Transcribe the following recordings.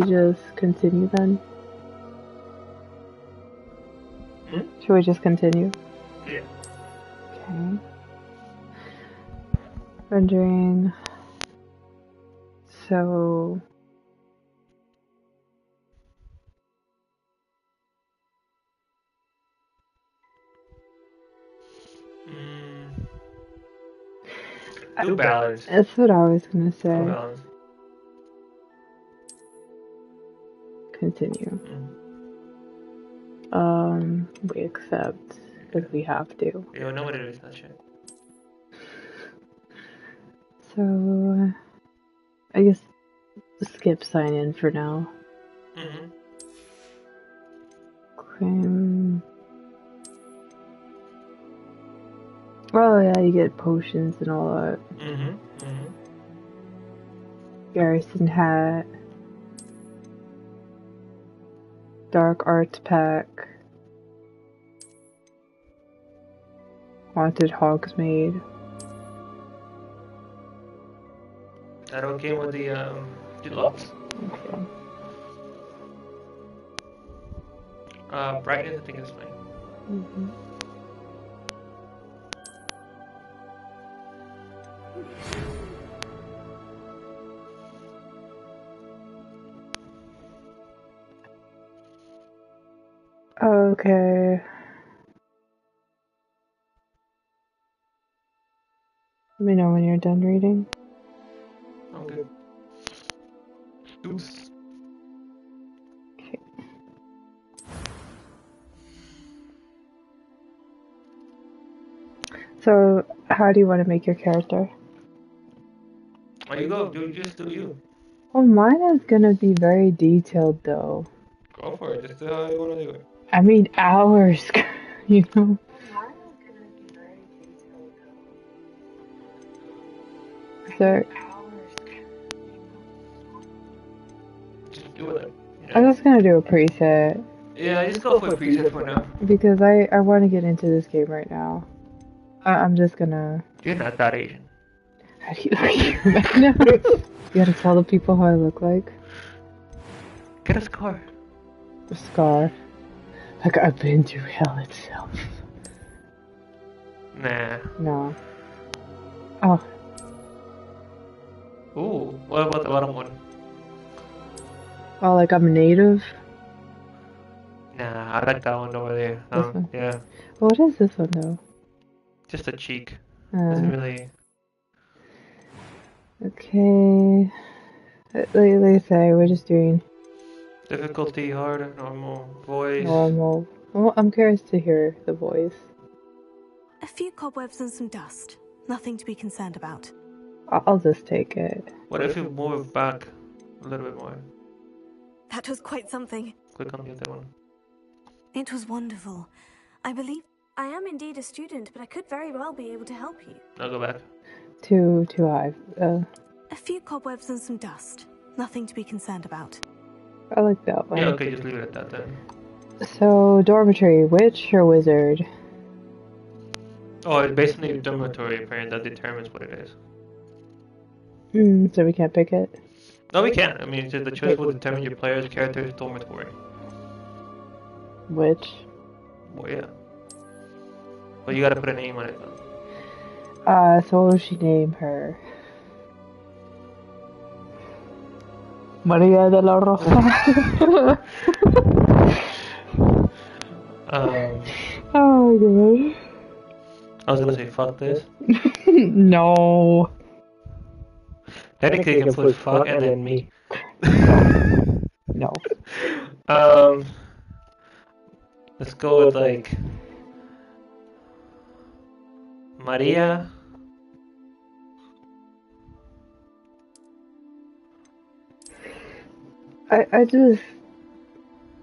just continue then? Hmm? Should we just continue? Yeah. Okay. Rendering. So. Do balance. That's what I was gonna say. Do balance. Continue. We accept because we have to. You don't know what it is, that shit. So, I guess skip sign in for now. Claim. Oh yeah, you get potions and all that. Garrison hat. Dark arts pack. Haunted Hogsmeade. That okay with the deluxe? Okay. Brightness I think is fine. Okay. Let me know when you're done reading. Okay. Deuce. Okay. So, how do you want to make your character? Oh, you go. Just do you. Well, mine is gonna be very detailed, though. Go for it. Just do how you want to do it. I mean, hours, you know? So, just do it. I'm just gonna do a preset. Yeah, just go for a preset for now. Because I want to get into this game right now. I'm just gonna... You're not that Asian. How do you look now? You gotta tell the people how I look like. Get a scar. A scar. Like I've been through hell itself. Nah. No. Oh. Ooh, what about the bottom one? Oh, like I'm a native? Nah, I like that one over there. This one? Yeah. What is this one though? Just a cheek. Doesn't really... Okay. Like I say, we're just doing... Difficulty, hard, normal, voice. Normal. Well, I'm curious to hear the voice. A few cobwebs and some dust. Nothing to be concerned about. I'll just take it. What if you move back a little bit more? That was quite something. Click on the other one. It was wonderful. I believe I am indeed a student, but I could very well be able to help you. I'll go back. Too high. A few cobwebs and some dust. Nothing to be concerned about. I like that one. Yeah, okay, just leave it at that then. So, dormitory, witch or wizard? Oh, it's based on the dormitory apparently that determines what it is. So we can't pick it? No, we can't. I mean, just the choice will determine your player's character's dormitory. Witch? Well, yeah. But you gotta put a name on it though. So what would she name her? Maria de la Rosa. Oh my god. I was gonna say fuck this. No. Technically you can put fuck and then me. No. Let's go with like Maria. I just...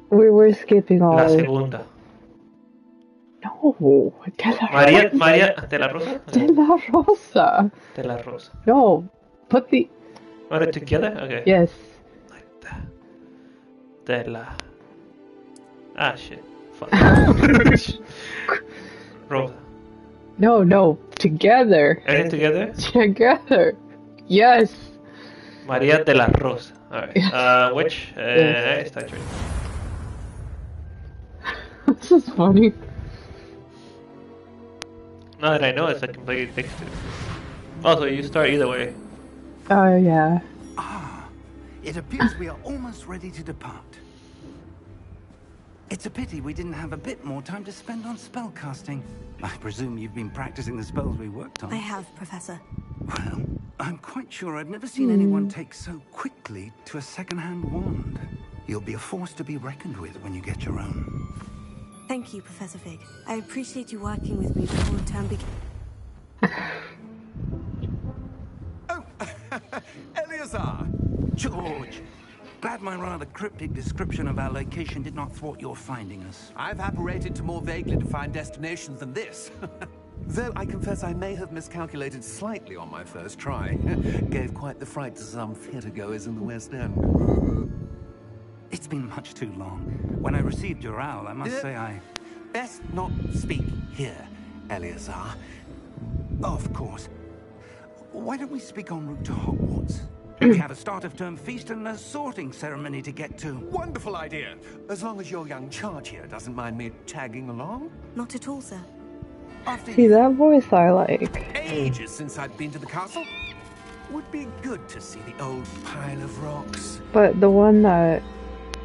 We're skipping all... La segunda. No. De la Maria de la Rosa? De la Rosa. De la Rosa. No. Put the... Are they together? Okay. Yes. Like that. De la... Ah, shit. Fuck. Rosa. No. Together. Everything together? Together. Yes. Maria de la Rosa. Alright, which? Start turn. This is funny. Now that I know it's like completely fixed it. Also, you start either way. Oh, yeah. Ah, it appears we are almost ready to depart. It's a pity we didn't have a bit more time to spend on spellcasting. I presume you've been practicing the spells we worked on. I have, Professor. Well, I'm quite sure I've never seen anyone take so quickly to a second-hand wand. You'll be a force to be reckoned with when you get your own. Thank you, Professor Fig. I appreciate you working with me before the term begins. Oh, Eleazar! George! Glad my rather cryptic description of our location did not thwart your finding us. I've apparated to more vaguely defined destinations than this. Though I confess I may have miscalculated slightly on my first try. Gave quite the fright to some theatre-goers in the West End. It's been much too long. When I received your owl, I must say I... Best not speak here, Eleazar. Of course. Why don't we speak en route to Hogwarts? We have a start-of-term feast and a sorting ceremony to get to. Wonderful idea. As long as your young charge here doesn't mind me tagging along. Not at all, sir. After See, that voice I like. ages since I've been to the castle. Would be good to see the old pile of rocks. But the one that,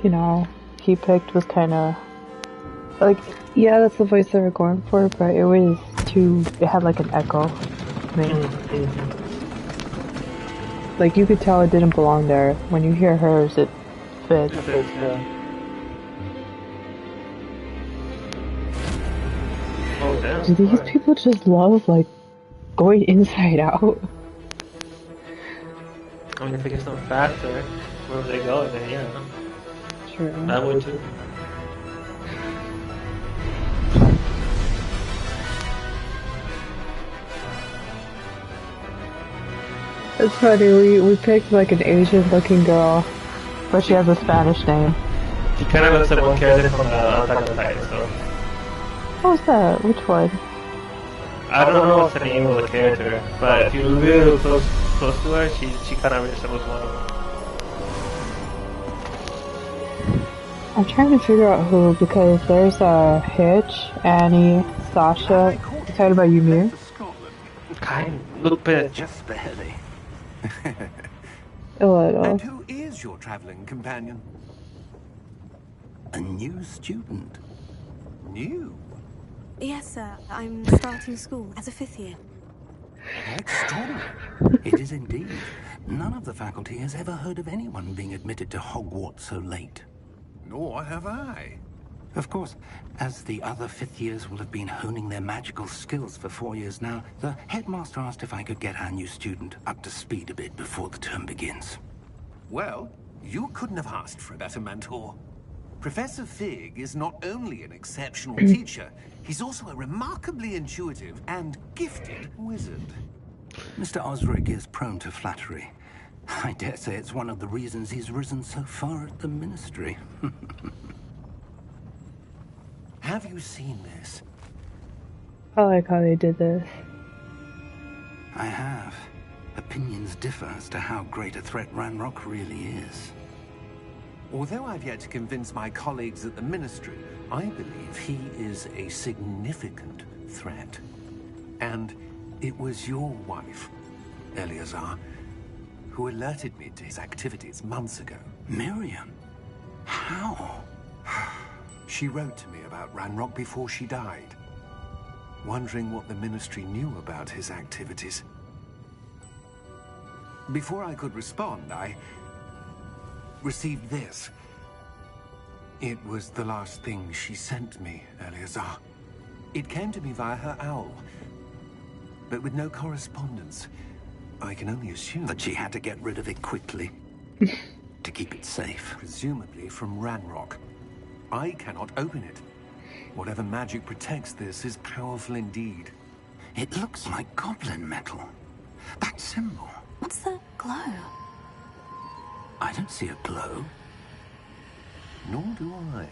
you know, he picked was kind of... Like, yeah, that's the voice they were going for, but it was too... It had like an echo. Like, you could tell it didn't belong there. When you hear hers, it fits. Oh, damn. Do these people just love, like, going inside out? I mean, if it gets them faster, wherever they go, then yeah. True. I would too. It's funny, we picked like an Asian looking girl, but she has a Spanish name. She kind of looks like one character from Attack on Titan, so... What was that? Which one? I don't know what's the name of the character, but if you look real close to her, she kind of resembles one of them. I'm trying to figure out who, because there's Hitch, Annie, Sasha. You talking about Ymir? Kind look bit. Just barely. A little. And who is your traveling companion? A new student. New? Yes, sir. I'm starting school as a 5th year. Extraordinary. It is indeed. None of the faculty has ever heard of anyone being admitted to Hogwarts so late. Nor have I. Of course, as the other 5th years will have been honing their magical skills for 4 years now, the headmaster asked if I could get our new student up to speed a bit before the term begins. Well, you couldn't have asked for a better mentor. Professor Fig is not only an exceptional teacher, he's also a remarkably intuitive and gifted wizard. Mr. Osric is prone to flattery. I dare say it's one of the reasons he's risen so far at the ministry. Have you seen this? I like how they did this. I have. Opinions differ as to how great a threat Ranrock really is. Although I've yet to convince my colleagues at the Ministry, I believe he is a significant threat. And it was your wife, Eleazar, who alerted me to his activities months ago. Miriam? How? She wrote to me about Ranrock before she died, wondering what the Ministry knew about his activities. Before I could respond, I received this. It was the last thing she sent me, Eleazar. It came to me via her owl, but with no correspondence. I can only assume That she had to get rid of it quickly. To keep it safe. presumably from Ranrock. I cannot open it. Whatever magic protects this is powerful indeed. It looks like goblin metal. That symbol. What's the glow? I don't see a glow. Nor do I.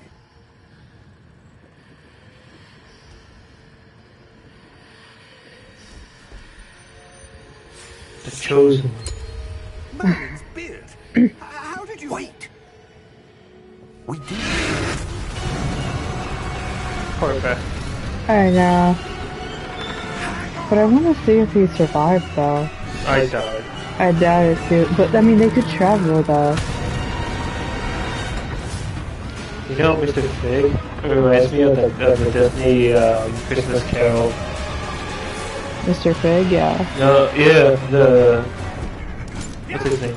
The Chosen. Merlin's beard! How We did. Poor guy. I know. But I want to see if he survived, though. I died. I doubt it, too. But, I mean, they could travel, though. You know, Mr. Fig reminds me of the Disney Christmas Carol. Mr. Fig, yeah. No, yeah, the what's his name?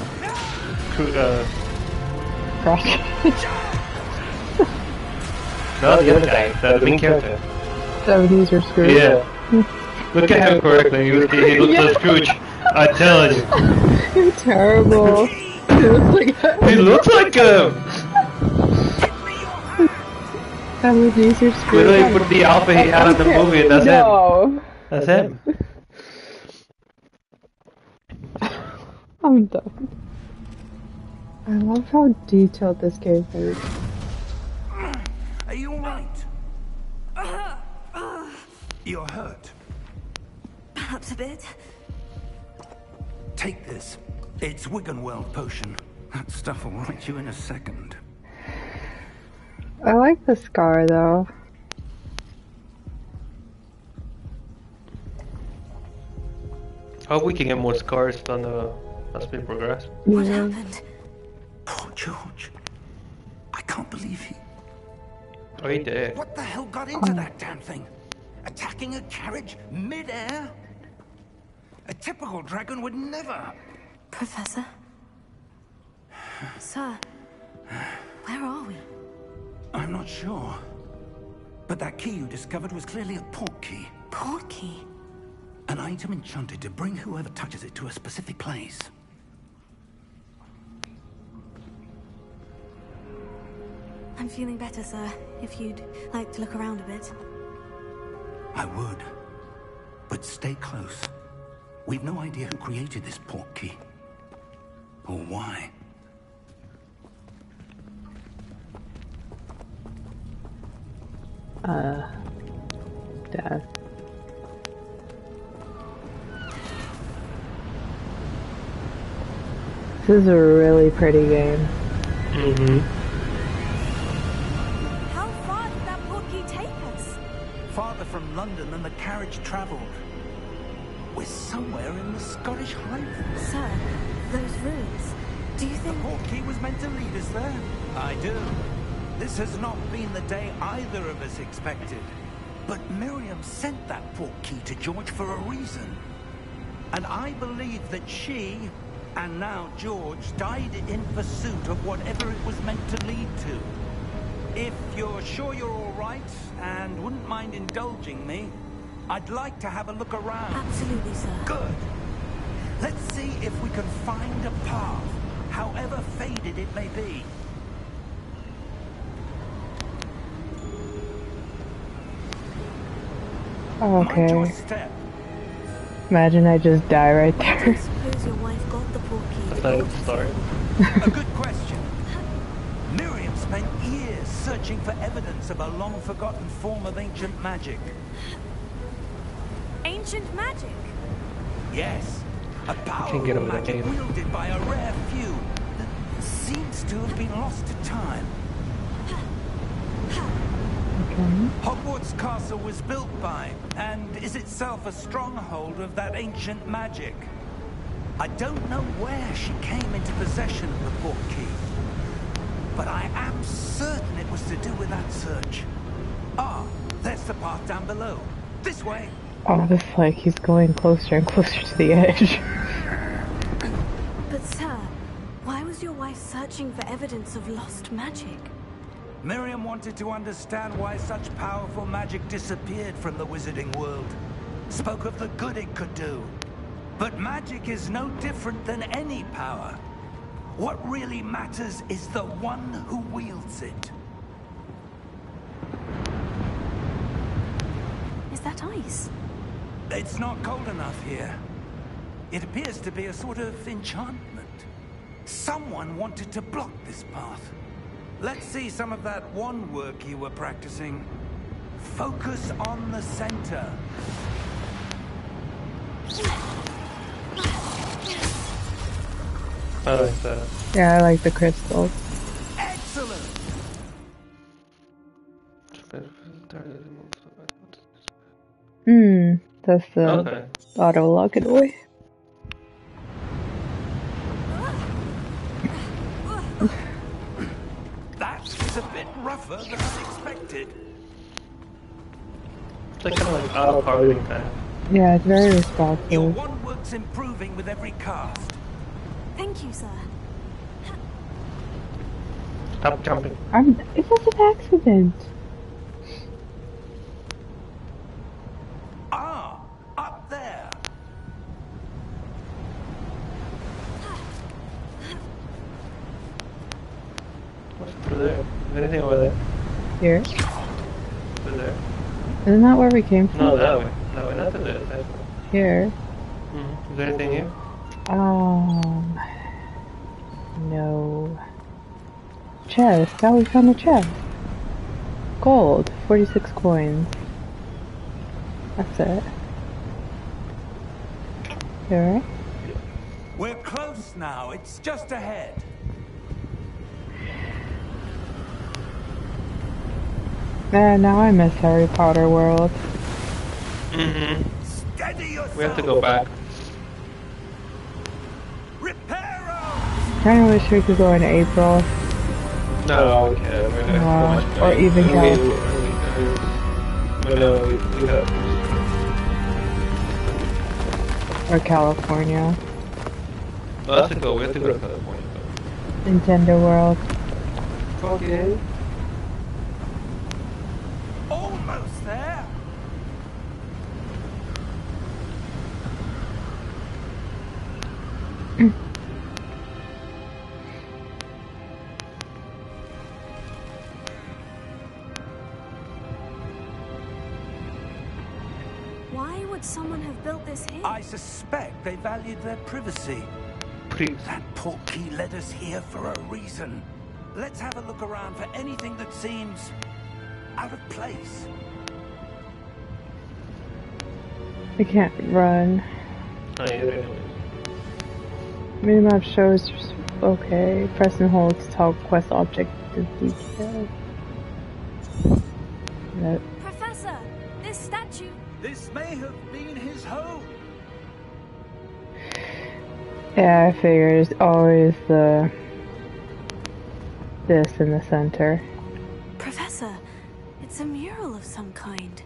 Crash. No, the other guy, the main character. 70s or Scrooge. Yeah. Look at him correctly. He looks like Scrooge. I tell you. You're terrible. He looks like He looks like him. Ebenezer Scrooge. Literally put the outfit he had in the movie, and that's him. That's him. I'm done. I love how detailed this game is. Are you alright? You're hurt. Perhaps a bit. Take this. It's Wiggenweld potion. That stuff will right you in a second. I like the scar, though. Hope we can get more scars as we progress. What happened? Poor George. I can't believe he... Oh, he did. What the hell got into that damn thing? Attacking a carriage mid-air? A typical dragon would never... Professor? Sir, where are we? I'm not sure. But that key you discovered was clearly a port key. Port key? An item enchanted to bring whoever touches it to a specific place. I'm feeling better, sir. If you'd like to look around a bit. I would. But stay close. We've no idea who created this port key. Or why. Dad. This is a really pretty game. Mm-hmm. How far did that port key take us? Farther from London than the carriage travelled. We're somewhere in the Scottish Highlands. Sir, those ruins. Do you The think... port key was meant to lead us there? I do. This has not been the day either of us expected. But Miriam sent that port key to George for a reason. And I believe that she, and now George, died in pursuit of whatever it was meant to lead to. If you're sure you're all right, and wouldn't mind indulging me, I'd like to have a look around. Absolutely, sir. Good. Let's see if we can find a path, however faded it may be. Oh, Mind your okay. step. Imagine I just die right I there. don't suppose your wife got the port key. That's not a good start. A good question. Miriam spent years searching for evidence of a long-forgotten form of ancient magic. Ancient magic? Yes, a Can't powerful get over that magic game. wielded by a rare few that seems to have been lost to time. Hogwarts Castle was built by, and is itself a stronghold of that ancient magic. I don't know where she came into possession of the port key, but I am certain it was to do with that search. Ah, there's the path down below. This way. Oh, it's like he's going closer and closer to the edge. But sir, why was your wife searching for evidence of lost magic? Miriam wanted to understand why such powerful magic disappeared from the wizarding world. Spoke of the good it could do. But magic is no different than any power. What really matters is the one who wields it. Is that ice? It's not cold enough here. It appears to be a sort of enchantment. Someone wanted to block this path. Let's see some of that wand work you were practicing. Focus on the center. I like that. Yeah, I like the crystals. Excellent! That's the Okay. auto lock it away. That is a bit rougher than I expected. It's like kind of like auto carving kind of. Yeah, it's very Your responsive. one work's improving with every cast. Thank you, sir. Stop jumping. It was an accident. Ah, up there. What's through there? Is there anything over there? Here. Through there? Isn't that where we came from? No, that way. That way, not through there. That way. Here. Is there anything here? No. Chest. How we found a chest? Gold. 46 coins. That's it. You alright? We're close now. It's just ahead. Now I miss Harry Potter World. Steady yourself. We have to go back. Reparo! Kinda wish we could go in April. No, we can't. We're gonna go much Or better. even California. We have. Or California. Well, that's a go. We have to go to California. Nintendo World. Okay. Almost there. Why would someone have built this here? I suspect they valued their privacy. Please. That portkey led us here for a reason. Let's have a look around for anything that seems out of place. I can't run. Oh, yeah, anyway. Minimap shows. Okay. Press and hold to toggle quest object to detail. Nope. Professor, this statue. This may have been his home. Yeah, I figured it's always this in the center. Professor, it's a mural of some kind.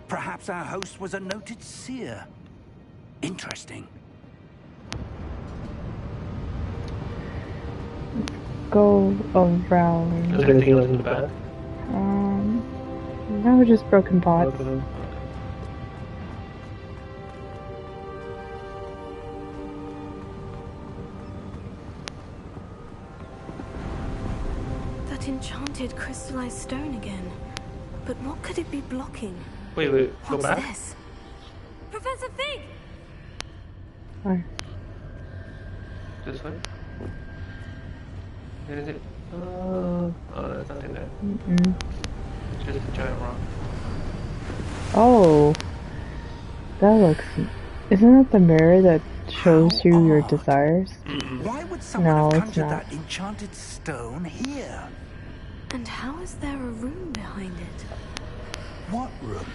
Perhaps our host was a noted seer. Interesting. Go around. Is there anything else in the back? No, just broken pots. Okay. That enchanted crystallized stone again. But what could it be blocking? Wait, go What's back? this? Professor Fig! Or- This way? Where is it? Oh, there's nothing there. It's just a giant rock. Oh, that looks. Isn't it the mirror that shows you your desires? Why would someone No, have it's conjured not. that enchanted stone here? And how is there a room behind it? What room?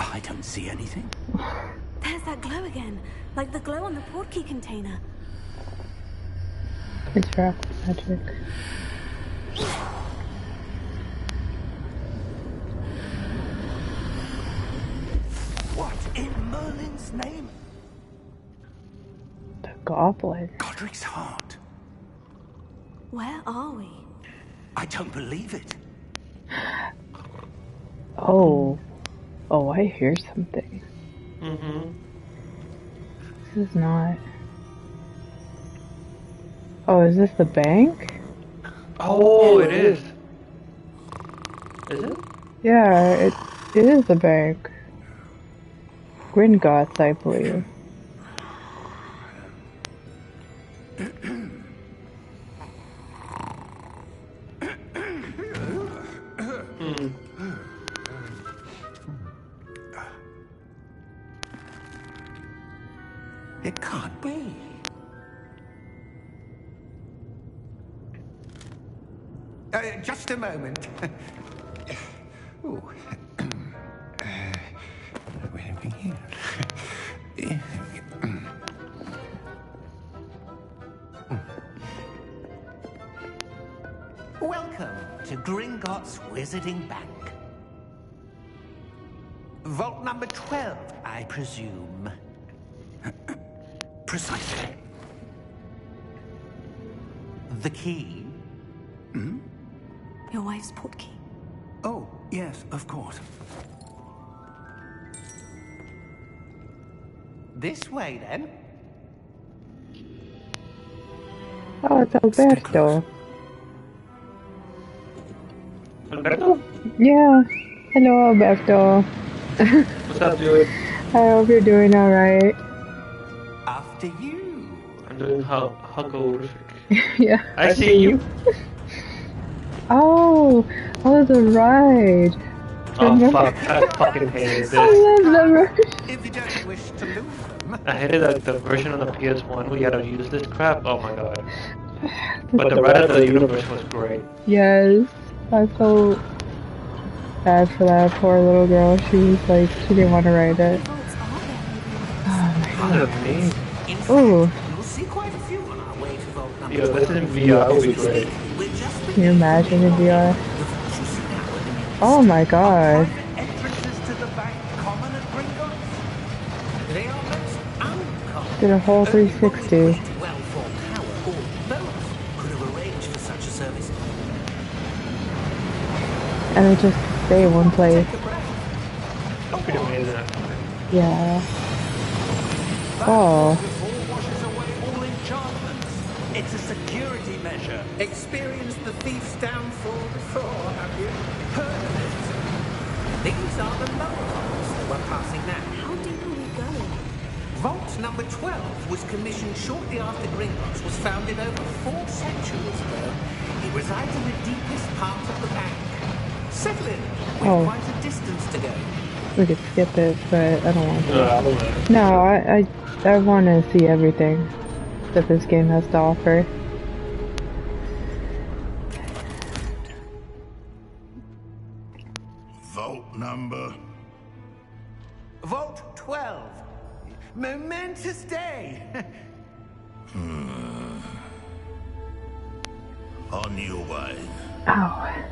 I don't see anything. There's that glow again, like the glow on the portkey container. It's rock magic. What in Merlin's name? The goblin. Godric's heart. Where are we? I don't believe it. Oh. Oh, I hear something. This is not. Oh, is this the bank? Oh, it is. Is it? Yeah, it is the bank. Gringotts, I believe. It can't be. Just a moment. Ooh. Where are we here? Welcome to Gringotts Wizarding Bank. Vault number 12, I presume. Precisely. The key? Your wife's portkey. Oh, yes, of course. This way, then. Oh, it's Alberto. Alberto? Yeah. Hello, Alberto. What's up, dude? I hope you're doing alright. After you. I'm doing Huckle. Yeah. I see you. Oh, the ride. Oh fuck, I fucking hated this. I love the ride. If you don't wish to lose them. I hated like the version on the PS1 where you had to use this crap. Oh my god. But the Ride of the Universe was great. Yes, I felt bad for that poor little girl. She was like, she didn't want to ride it. What amazing. Ooh, You'll see quite a few on our way to vault number Yo, this is in VR, would be great. can you imagine in VR? Oh my god. Entrances to the bank common at Gringotts? They are most uncommon. Did a whole 360. Well-formed power or both could have arranged for such a service. And it just stay in one place. Pretty amazing actually. Yeah. Oh. Before washes away all enchantments. It's a security measure. Experienced the thief's downfall before, have you? Heard of it? These are the locals that we're passing now. How deep are we going? Vault number 12 was commissioned shortly after Gringotts was founded over 4 centuries ago. It resides in the deepest part of the bank. Settle in. We've quite a distance to go. We could skip it, but I don't want to. I don't know. No, I want to see everything that this game has to offer. Vault number. Vault 12. Momentous day. On your way. Ow.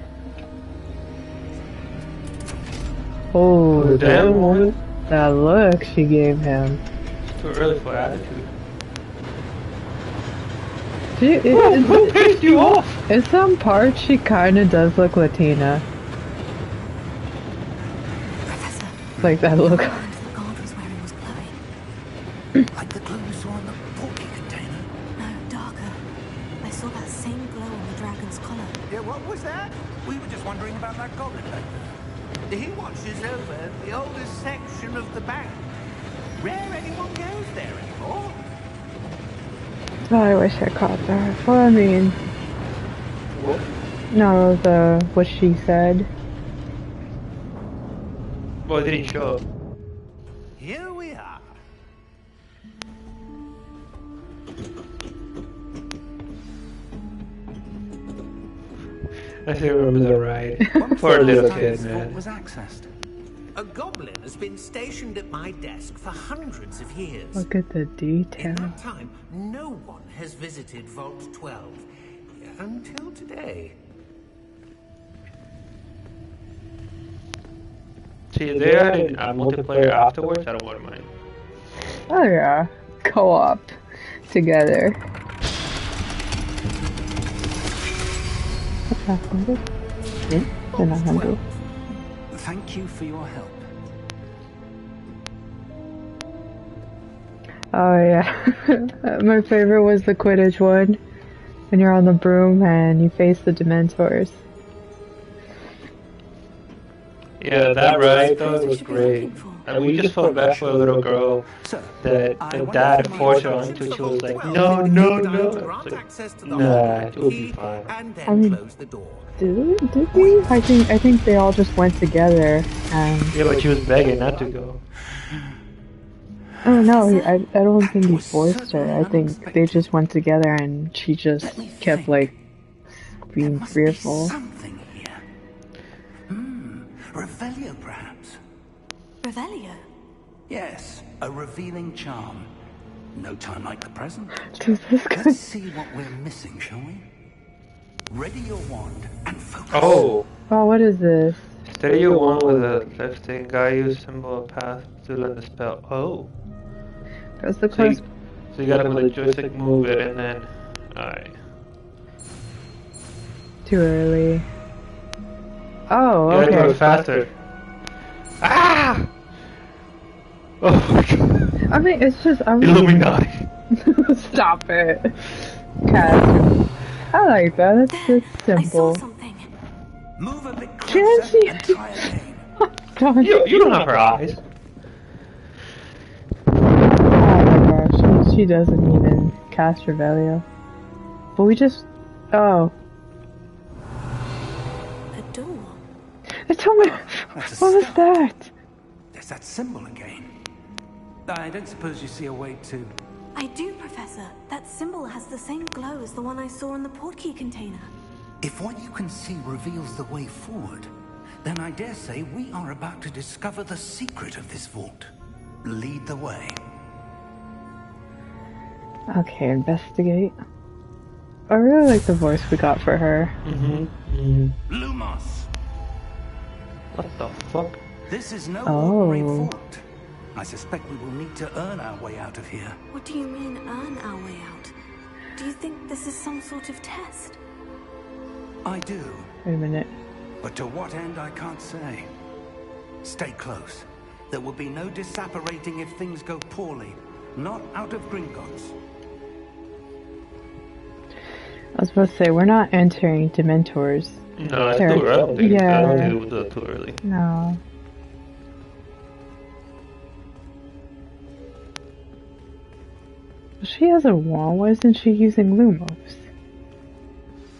Oh, Damn, woman. that look she gave him. It's too early for attitude. Who pissed you off? in some parts, she kind of does look Latina. Professor, Like that look. the garment the guard was wearing was glowing. Like the glue you saw in the portkey container. No, darker. I saw that same glow on the dragon's collar. Yeah, what was that? We were just wondering about that goblin back there. He watches over the oldest section of the bank. Rare anyone goes there anymore. Oh, I wish I caught that. Well, I mean, What? no, what she said. Well, it didn't show up. Here we are. I still remember the ride. Poor little kid, Vault man. was accessed. A goblin has been stationed at my desk for hundreds of years. Look at the In detail. that time, no one has visited Vault 12 until today. See, if they added multiplayer afterwards, I don't want to mind. Oh yeah, co-op together. What's that 100? They're not 100. Thank you for your help. Oh yeah, my favorite was the Quidditch one. When you're on the broom and you face the Dementors. Yeah, that ride though was great. And we just felt bad for a little girl Sir, that I the wonder dad if forced her you onto. She was like, Well, no, no, died no. to It's grant like, access to the nah, Hogwarts it'll be key fine. and I then mean- close the door. Did we? I think they all just went together and. Yeah, but she was begging not to go. Oh no, I don't think he forced her. I think they just went together and she just kept like being must fearful. be something here. Revelio, perhaps. Revelio? Yes, a revealing charm. No time like the present. Dude, this guy. Let's see what we're missing, shall we? Ready your wand and focus. Oh! Oh, what is this? Steady your wand with a lifting. Guy use symbol of path to learn the spell. Oh! Press the So you, close. so you gotta with a joystick move it and then... Alright. Too early. Oh, You gotta do okay. it faster. Ah! Oh my god. I mean, it's just. Illuminati. Stop it. Cast. I like that. That's There, just I saw simple. something. Move a bit Can't closer she? and try again. God. You don't have her eyes. Oh my gosh, she doesn't even cast Revelio. But we just. Oh. A door. Tell me. That's a What was start. that? There's that symbol again. I don't suppose you see a way to... I do, Professor. That symbol has the same glow as the one I saw in the portkey container. If what you can see reveals the way forward, then I dare say we are about to discover the secret of this vault. Lead the way. Okay, investigate. I really like the voice we got for her. Lumos! What the fuck? This is no Oh. ordinary vault. I suspect we will need to earn our way out of here. What do you mean, earn our way out? Do you think this is some sort of test? I do, Wait a minute. but to what end I can't say. Stay close. There will be no disapparating if things go poorly. Not out of Gringotts. I was supposed to say, we're not entering Dementors. No, it's too early. I don't think it was too early. No. She has a wand. Why isn't she using Lumos?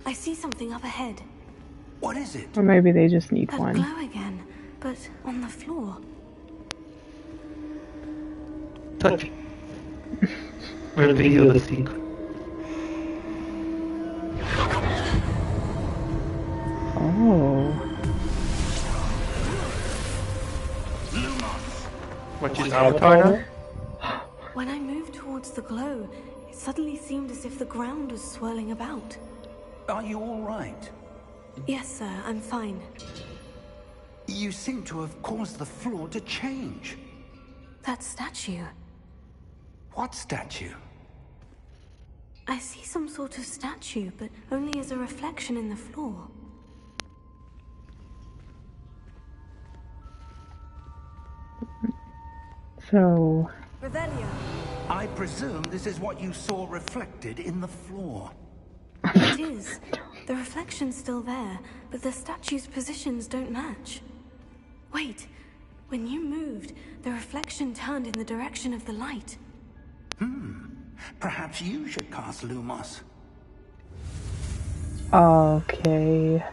I see something up ahead. What is it? Or maybe they just need That one. glow again, but on the floor. Touch it. Reveal the secret. Oh. What, she's Avatar now? When I moved towards the glow, it suddenly seemed as if the ground was swirling about. Are you all right? Yes, sir, I'm fine. You seem to have caused the floor to change. That statue. What statue? I see some sort of statue, but only as a reflection in the floor. So. Revelio. I presume this is what you saw reflected in the floor. It is. The reflection's still there, but the statue's positions don't match. Wait. When you moved, the reflection turned in the direction of the light. Perhaps you should cast Lumos. Okay.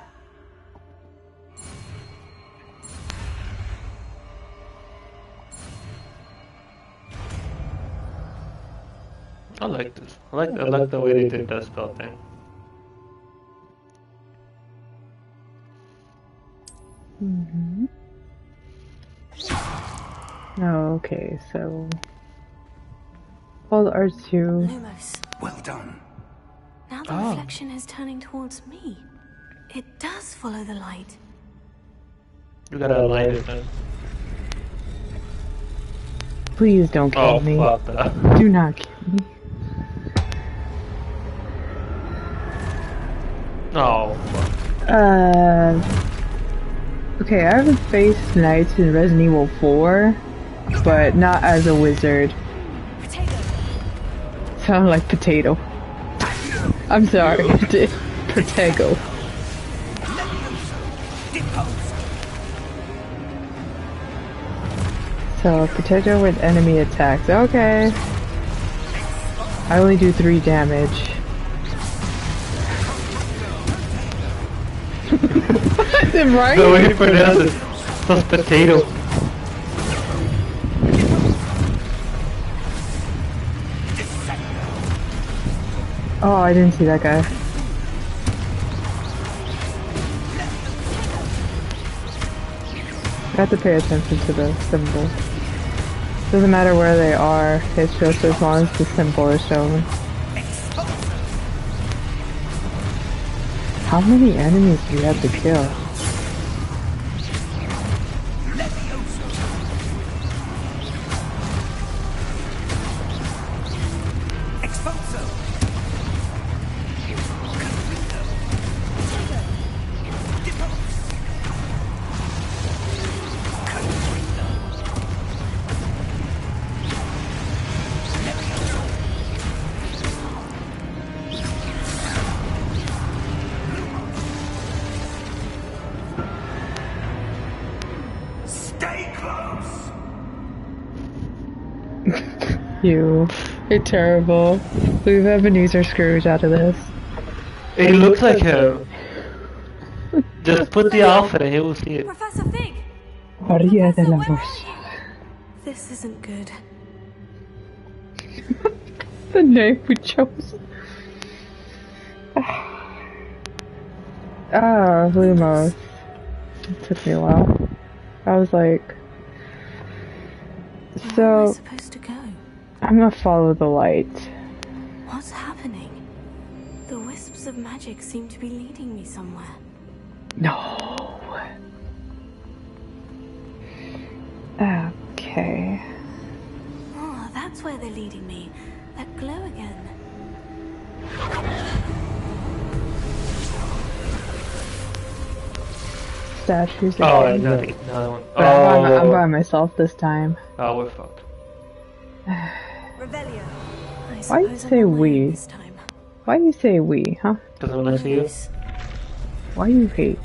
I like this. I like the way they did that spell thing. Okay, so. Hold R2. Lumos. Well done. Now the reflection is turning towards me. It does follow the light. You gotta align it then. Please don't kill Oh, me. fuck that. Do not kill me. Oh, fuck. Okay, I haven't faced knights in Resident Evil 4, but not as a wizard. Potato. Sound like potato. I'm sorry, potato. So, potato with enemy attacks. Okay. I only do 3 damage. Right? The way you pronounce it. That's potato. Oh, I didn't see that guy. I have to pay attention to the symbol. Doesn't matter where they are, it's just as long as the symbol is shown. How many enemies do you have to kill? You're terrible. Leave Ebenezer Scrooge out of this. It looks like him. Just put the outfit and he will see it. Professor Fig! Maria de la Professor, where Voz. are you? This isn't good. The name we chose. Lumos. It took me a while. I was like... Where am I So, supposed to go? I'm gonna follow the light. What's happening? The wisps of magic seem to be leading me somewhere. No. Okay. Oh, that's where they're leading me. That glow again. Statues Oh, again. another one. But I'm by myself this time. Oh, we're fucked. Revelio. Why you say we? This time. Why you say we, huh? Doesn't want to see you? Why you hate?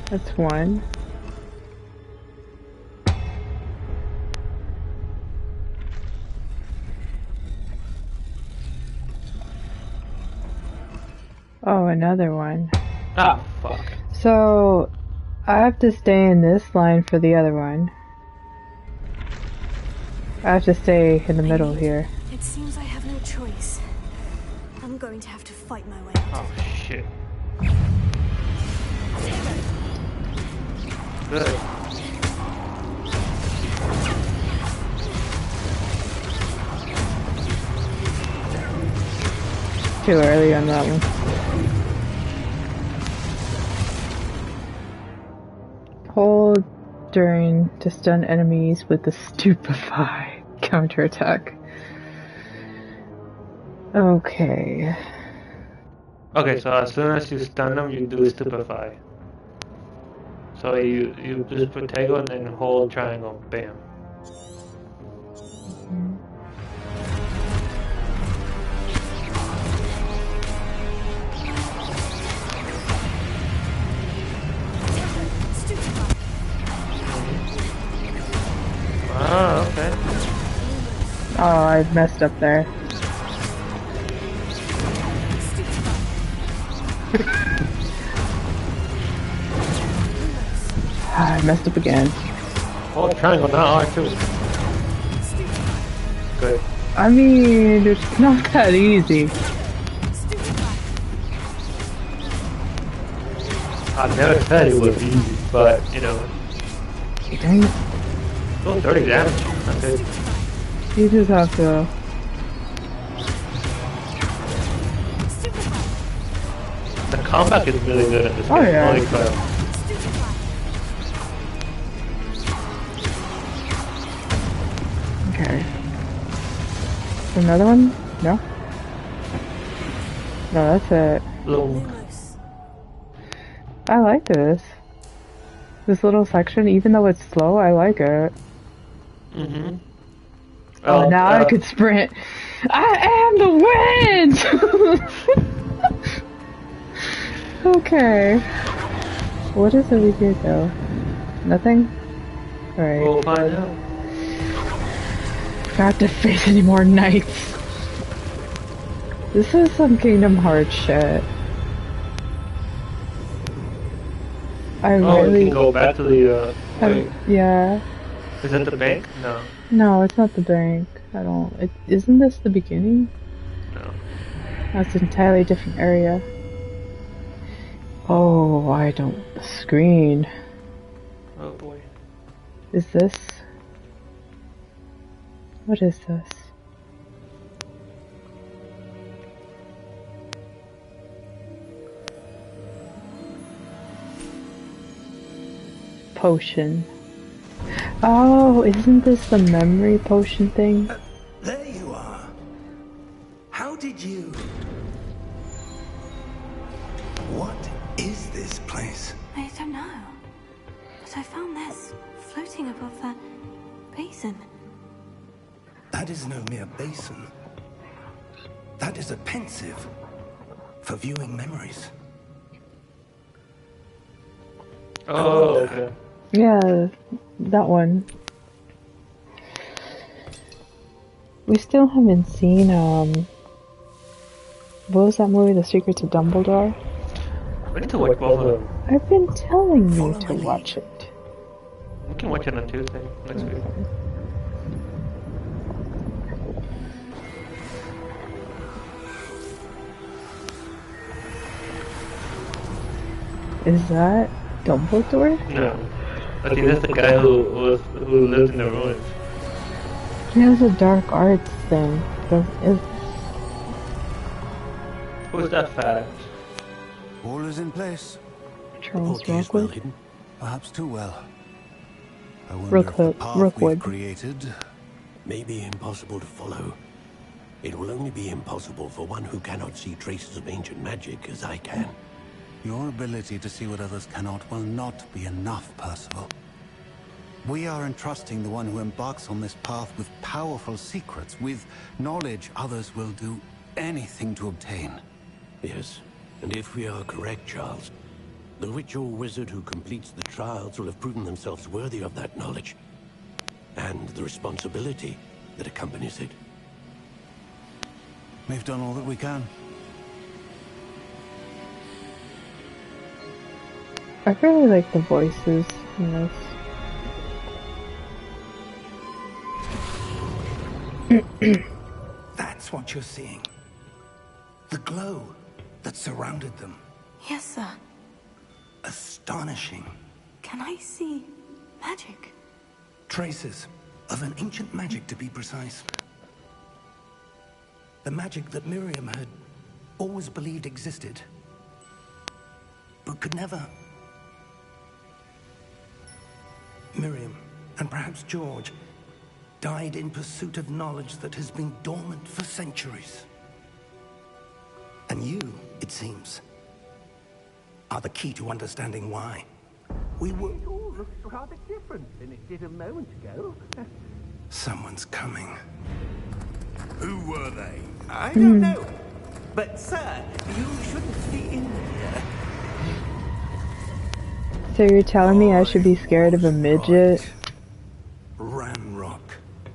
That's one. Oh, another one. Ah, fuck. So, I have to stay in this line for the other one. I have to stay in the middle here. It seems I have no choice. I'm going to have to fight my way out. Oh, shit. Good. Too early on that one. Hold during to stun enemies with the stupefy counterattack. Okay. Okay, so as soon as you stun them, you do stupefy. So you just put Tego and then hold triangle. Bam. Ah, okay. Oh, I messed up there. I messed up again. Hold triangle, not R2. Good. I mean, it's not that easy. I never said it was easy, but, you know. Dang it. Oh, 30 damage. That's it. You just have to... The combat is really good in this Oh, game. yeah. Holy crap. Okay. Another one? No? No, that's it. Little. I like this. This little section, even though it's slow, I like it. Mm-hmm. Oh, now I could sprint. I am the wind! Okay. What is over here, though? Nothing? Alright. We'll find out. Don't have to face any more knights. This is some Kingdom Hearts shit. I Oh, really... we can go back to the, wait. Yeah. Is that the bank? No. No, it's not the bank. I don't... Isn't this the beginning? No. That's an entirely different area. Oh, I don't... The screen. Oh boy. Is this? What is this? Potion. Oh, isn't this the memory potion thing? There you are. How did you... What is this place? I don't know. But I found this floating above that basin. That is no mere basin. That is a pensive for viewing memories. Oh, okay. Yeah, that one. We still haven't seen, what was that movie, The Secrets of Dumbledore? We need to watch both of them. I've been telling you to watch it. We can watch it on Tuesday next week. Is that Dumbledore? No. I think that's the guy who lived in the ruins. He has a dark arts thing. Who's that fat? All is in place. Charles The portkey is well Rookwood? hidden, perhaps too well. I wonder if the path Rookwood. we've created may be impossible to follow. It will only be impossible for one who cannot see traces of ancient magic as I can. Your ability to see what others cannot will not be enough, Percival. We are entrusting the one who embarks on this path with powerful secrets, with knowledge others will do anything to obtain. Yes, and if we are correct, Charles, the ritual wizard who completes the trials will have proven themselves worthy of that knowledge, and the responsibility that accompanies it. We've done all that we can. I really like the voices in this. That's what you're seeing. The glow that surrounded them. Yes, sir. Astonishing. Can I see magic? Traces of an ancient magic, to be precise. The magic that Miriam had always believed existed, but could never. Miriam, and perhaps George, died in pursuit of knowledge that has been dormant for centuries. And you, it seems, are the key to understanding why. We were... It all looks rather different than it did a moment ago. Someone's coming. Who were they? I don't know. But, sir, you shouldn't be in here. So you're telling me I should be scared of a midget? Ranrock.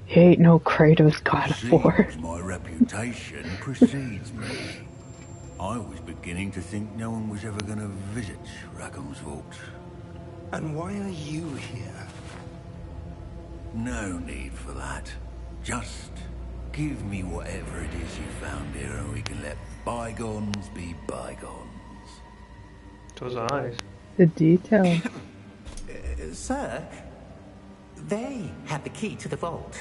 He ain't no Kratos God of War. Seems my reputation precedes me. I was beginning to think no one was ever going to visit Rackham's vault. And why are you here? No need for that. Just give me whatever it is you found here and we can let bygones be bygones. Those eyes. The detail. Sir, they have the key to the vault.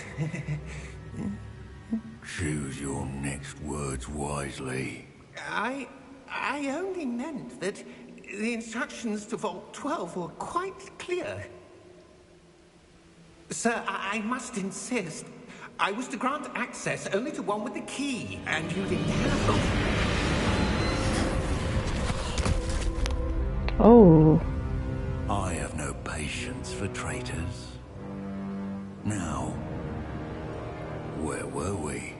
Choose your next words wisely. I only meant that the instructions to Vault 12 were quite clear. Sir, I must insist. I was to grant access only to one with the key, and you didn't have. Oh. I have no patience for traitors. Now, where were we?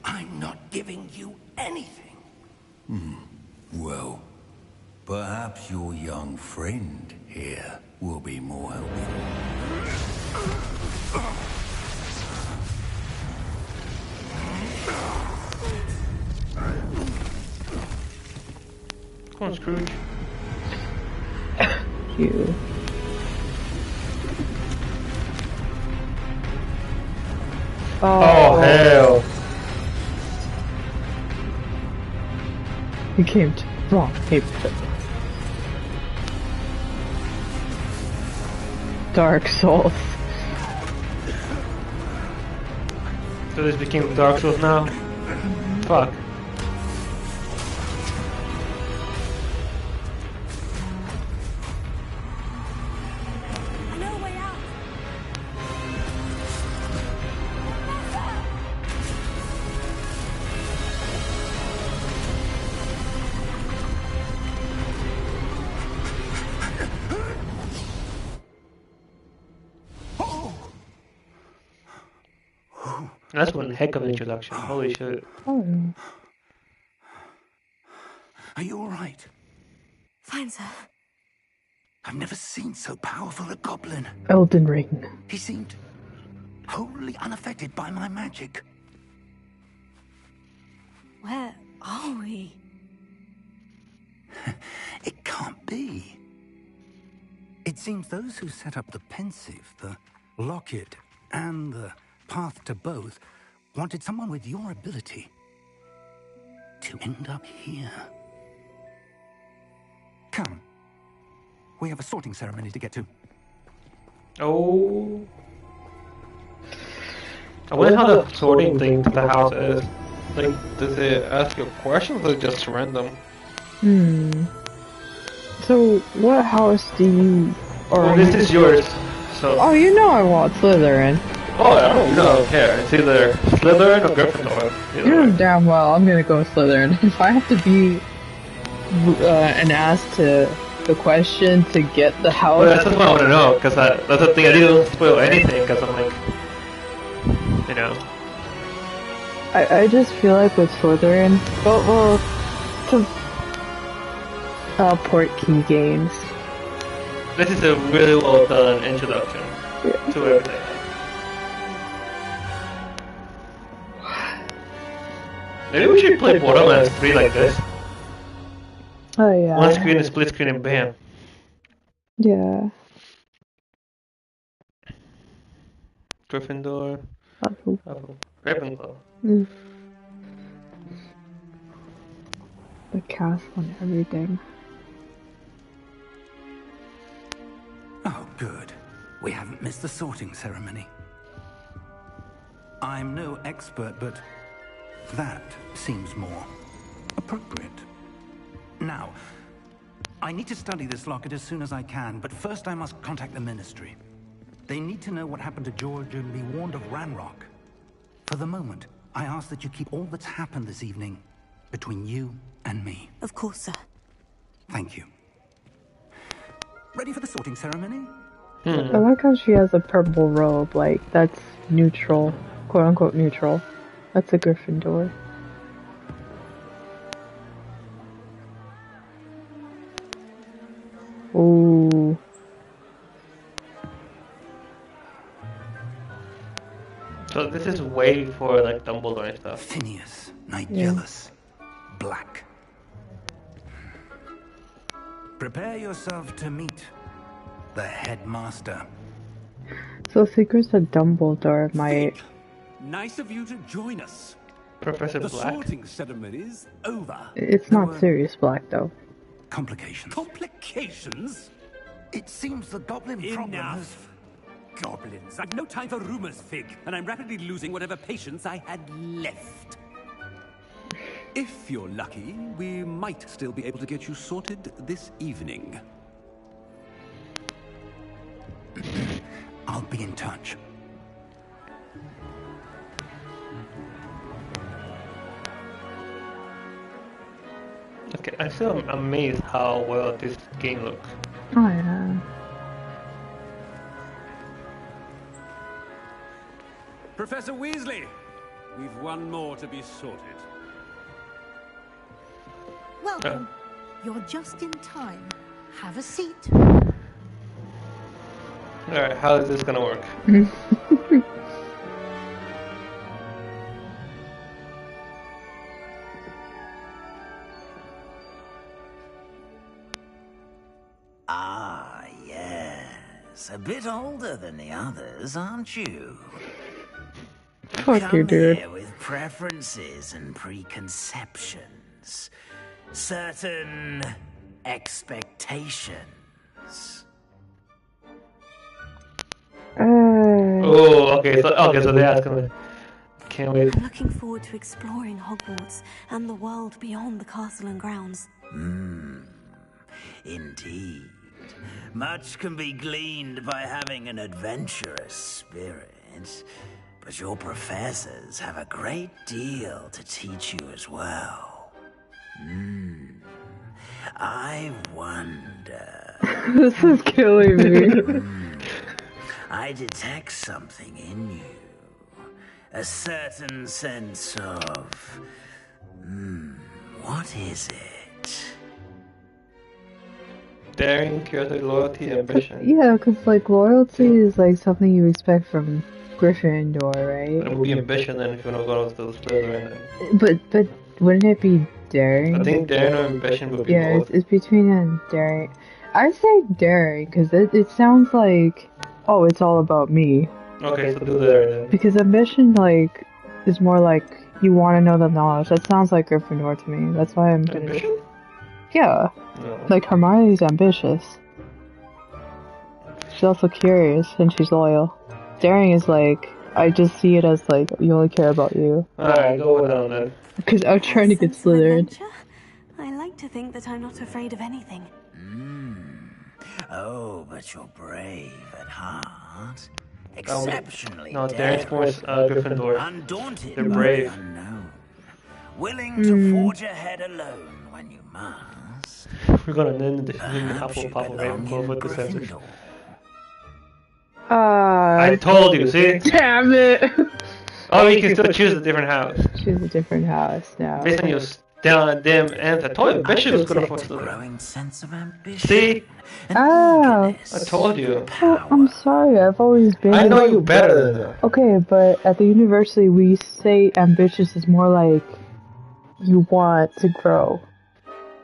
I'm not giving you anything. Well, perhaps your young friend here will be more helpful. Come on, Scrooge. You. Oh, hell. You came to the wrong neighborhood. Dark Souls. So this became Dark Souls now? Fuck. No way out. That's one heck of an introduction. Holy shit. Oh. Are you all right? Fine, sir. I've never seen so powerful a goblin. Elden Ring. He seemed wholly unaffected by my magic. Where are we? It can't be. It seems those who set up the pensive, the locket, and the path to both wanted someone with your ability to end up here. Come. We have a sorting ceremony to get to. Oh. I wonder how the sorting thing to the house is. Like, does it ask you questions or just random? So, what house do you... Well, this is yours, so... Oh, you know I want Slytherin. Oh, I don't care. It's either Slytherin or Gryffindor. You know damn well I'm gonna go Slytherin. If I have to be an ass to the question to get the house... Well, that's what I want to know, because that's the thing. I didn't spoil anything, because I'm like... You know... I just feel like with Slytherin... Well, to... Portkey games. This is a really well done introduction to everything. Maybe we should play Borderlands 3 like this. Oh yeah. One screen and split screen and bam. Yeah. Gryffindor. Ravenclaw. The castle and everything. Oh, good. We haven't missed the sorting ceremony. I'm no expert, but that seems more appropriate. Now, I need to study this locket as soon as I can, but first I must contact the Ministry. They need to know what happened to George and be warned of Ranrock. For the moment, I ask that you keep all that's happened this evening between you and me. Of course, sir. Thank you. Ready for the sorting ceremony? I like how she has a purple robe, like, that's neutral. Quote-unquote neutral. That's a Gryffindor. Ooh. So this is way before like Dumbledore and stuff. Phineas, Nigellus, Black. Prepare yourself to meet the headmaster. So Secrets of Dumbledore might... Nice of you to join us. Professor The Black? sorting ceremony's over. It's not Sirius Black, though. Complications. Complications? It seems the goblin problem has... Enough. Goblins. I've no time for rumors, Fig, and I'm rapidly losing whatever patience I had left. If you're lucky, we might still be able to get you sorted this evening. I'll be in touch. Okay, I'm still amazed how well this game looks. Oh yeah. Professor Weasley, we've one more to be sorted. Welcome. You're just in time. Have a seat. Alright, how is this gonna work? Ah, yes. A bit older than the others, aren't you? Fuck you, dude. Here with preferences and preconceptions. Certain expectations. Oh, okay. So they ask him. Can't wait. I'm looking forward to exploring Hogwarts and the world beyond the castle and grounds. Indeed. Much can be gleaned by having an adventurous spirit, but your professors have a great deal to teach you as well. I wonder... This is killing me. I detect something in you. A certain sense of... what is it? Daring, curiosity, loyalty, ambition. Yeah, because like loyalty is like something you expect from Gryffindor, right? It would be ambition then if you want to go to the Slytherin. Then. But wouldn't it be daring? I think daring or ambition would be both. It's between and daring. I say daring because it sounds like, oh, it's all about me. Okay, so do daring then. Because ambition like is more like you want to know the knowledge. That sounds like Gryffindor to me. That's why I'm gonna. Ambition? Yeah. No. Like Hermione's ambitious. She's also curious and she's loyal. Daring is like, I just see it as like, you only care about you. Alright, go with that then. Because I'm trying to get Slytherin. I like to think that I'm not afraid of anything. Oh, but you're brave at heart. Exceptionally no, Daring's more Gryffindor. Undaunted They're by brave. the unknown. Willing to forge ahead alone when you must. We're gonna end the Hufflepuff Ravenclaw with the censorship. I told you, see? Damn it! Oh, you can still choose a different house. Choose a different house now. Based on your down and dim answer. I told you, Bishop was gonna force Slytherin. Growing sense of ambition. See? Oh. I told you. Oh, I'm sorry, I've always been... I know you better than that. Okay, but at the university we say ambitious is more like you want to grow.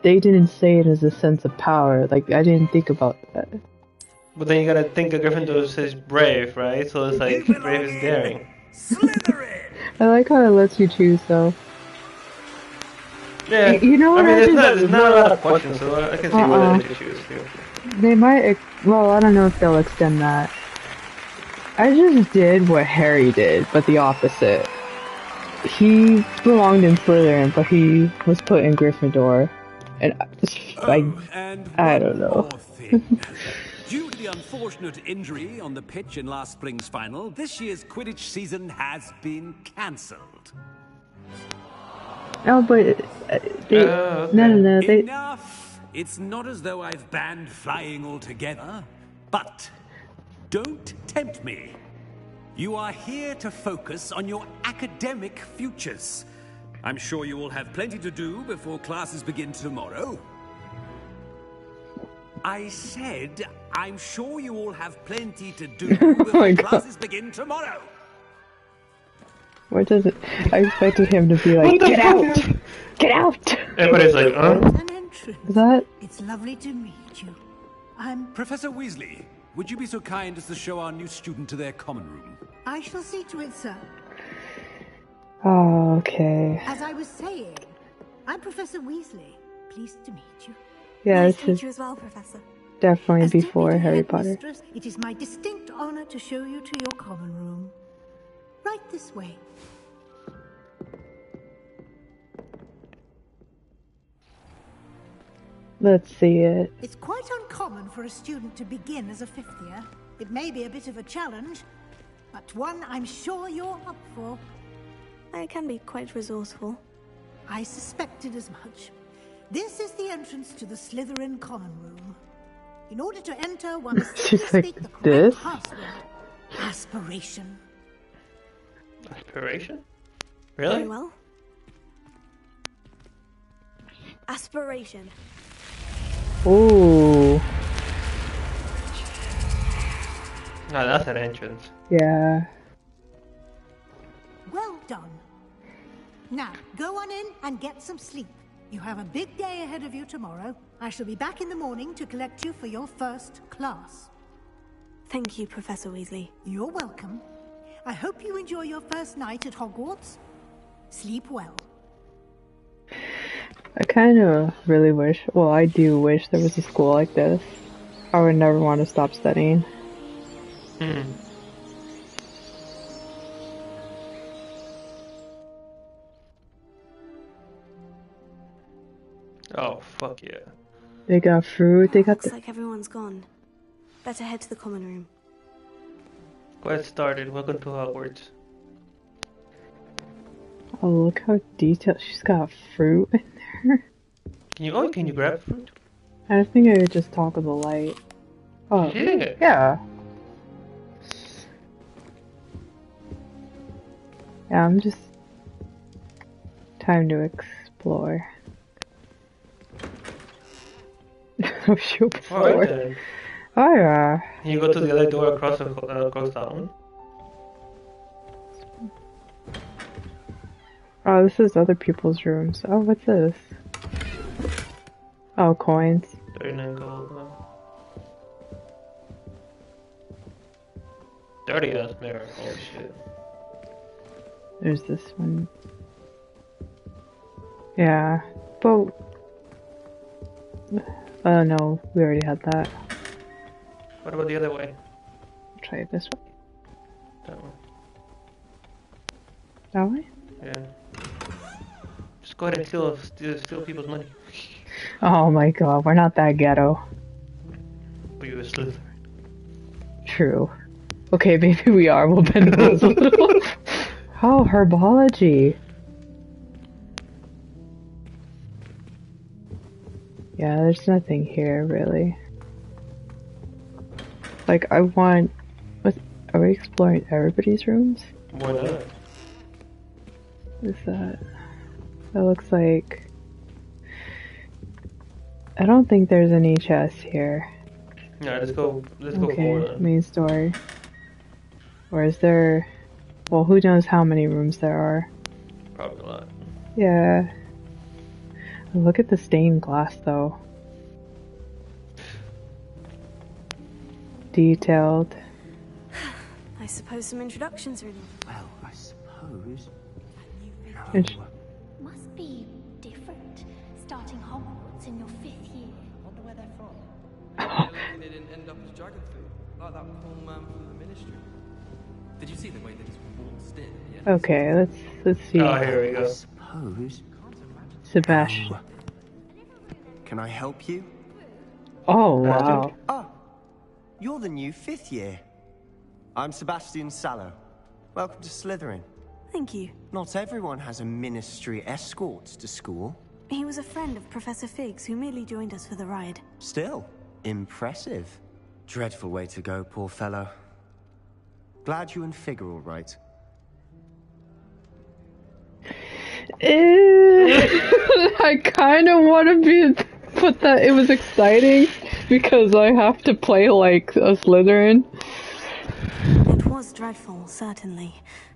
They didn't say it as a sense of power. Like, I didn't think about that. But then you gotta think of Gryffindor says brave, right? So it's like, brave is daring. I like how it lets you choose, though. Yeah, you know what I mean, there's not a lot of questions, so I can see what they choose here. They might, well, I don't know if they'll extend that. I just did what Harry did, but the opposite. He belonged in Slytherin, but he was put in Gryffindor. And I don't know. Due to the unfortunate injury on the pitch in last spring's final, this year's Quidditch season has been cancelled. No, but no. Enough! It's not as though I've banned flying altogether, but don't tempt me. You are here to focus on your academic futures. I'm sure you will have plenty to do before classes begin tomorrow. I said, I'm sure you all have plenty to do before classes begin tomorrow. What does it? I expected him to be like, get out! Get out! Everybody's like, huh? Is that? It's lovely to meet you. I'm... Professor Weasley, would you be so kind as to show our new student to their common room? I shall see to it, sir. Oh, okay. As I was saying, I'm Professor Weasley. Pleased to meet you. Yeah, Nice it's to meet just you as well, Professor. definitely As before Deputy Harry Headmistress, Potter. it is my distinct honor to show you to your common room. Right this way. Let's see it. It's quite uncommon for a student to begin as a fifth year. It may be a bit of a challenge, but one I'm sure you're up for. I can be quite resourceful. I suspected as much. This is the entrance to the Slytherin common room. In order to enter, one must She's simply like, speak the correct this? password. Aspiration. Aspiration? Very Really? well. Aspiration. Ooh. No, that's an entrance. Yeah. Well done. Now, go on in and get some sleep. You have a big day ahead of you tomorrow. I shall be back in the morning to collect you for your first class. Thank you, Professor Weasley. You're welcome. I hope you enjoy your first night at Hogwarts. Sleep well. I kind of really wish, well, I do wish there was a school like this. I would never want to stop studying. Oh, fuck yeah. They got fruit, they got Looks like everyone's gone. Better head to the common room. Quest started. Welcome to Hogwarts. Oh, look how detailed. She's got fruit in there. Can you grab fruit? I think I could just talk with the light. Oh, yeah. Yeah, I'm just... Time to explore. Oh, she opens the door. Then. Oh, yeah. Can you go to the other door across that one? Oh, this is other people's rooms. Oh, what's this? Oh, coins. 39 gold. No. 30 ounce mirror. Holy shit. There's this one. Yeah, but... Oh no, we already had that. What about the other way? Try it this way. That one. That way? Yeah. Just go ahead and steal people's money. Oh my god, we're not that ghetto. But you're a Slytherin. True. Okay, maybe we are. We'll bend those a little. Oh, herbology. Yeah, there's nothing here, really. Like, I want... Are we exploring everybody's rooms? Why not? What is that? That looks like... I don't think there's any chests here. Yeah, let's go Okay, forward. main story. Or is there... Well, who knows how many rooms there are. Probably a lot. Yeah. Look at the stained glass, though. Detailed. I suppose some introductions are in. Well, I suppose. Must be different. Starting Hogwarts in your 5th year. Wonder where they're from. Lucky they didn't end up as dragon food, like that poor man from the ministry. Did you see the way they just waltzed in? Yeah. Okay, let's see. Oh, here we go. I suppose. Sebastian. Can I help you? Oh, wow. Oh, you're the new 5th year. I'm Sebastian Sallow. Welcome to Slytherin. Thank you. Not everyone has a ministry escort to school. He was a friend of Professor Figgs who merely joined us for the ride. Still, impressive. Dreadful way to go, poor fellow. Glad you and Fig are all right. I kind of want to put that it was exciting because I have to play like a Slytherin. It was dreadful, certainly,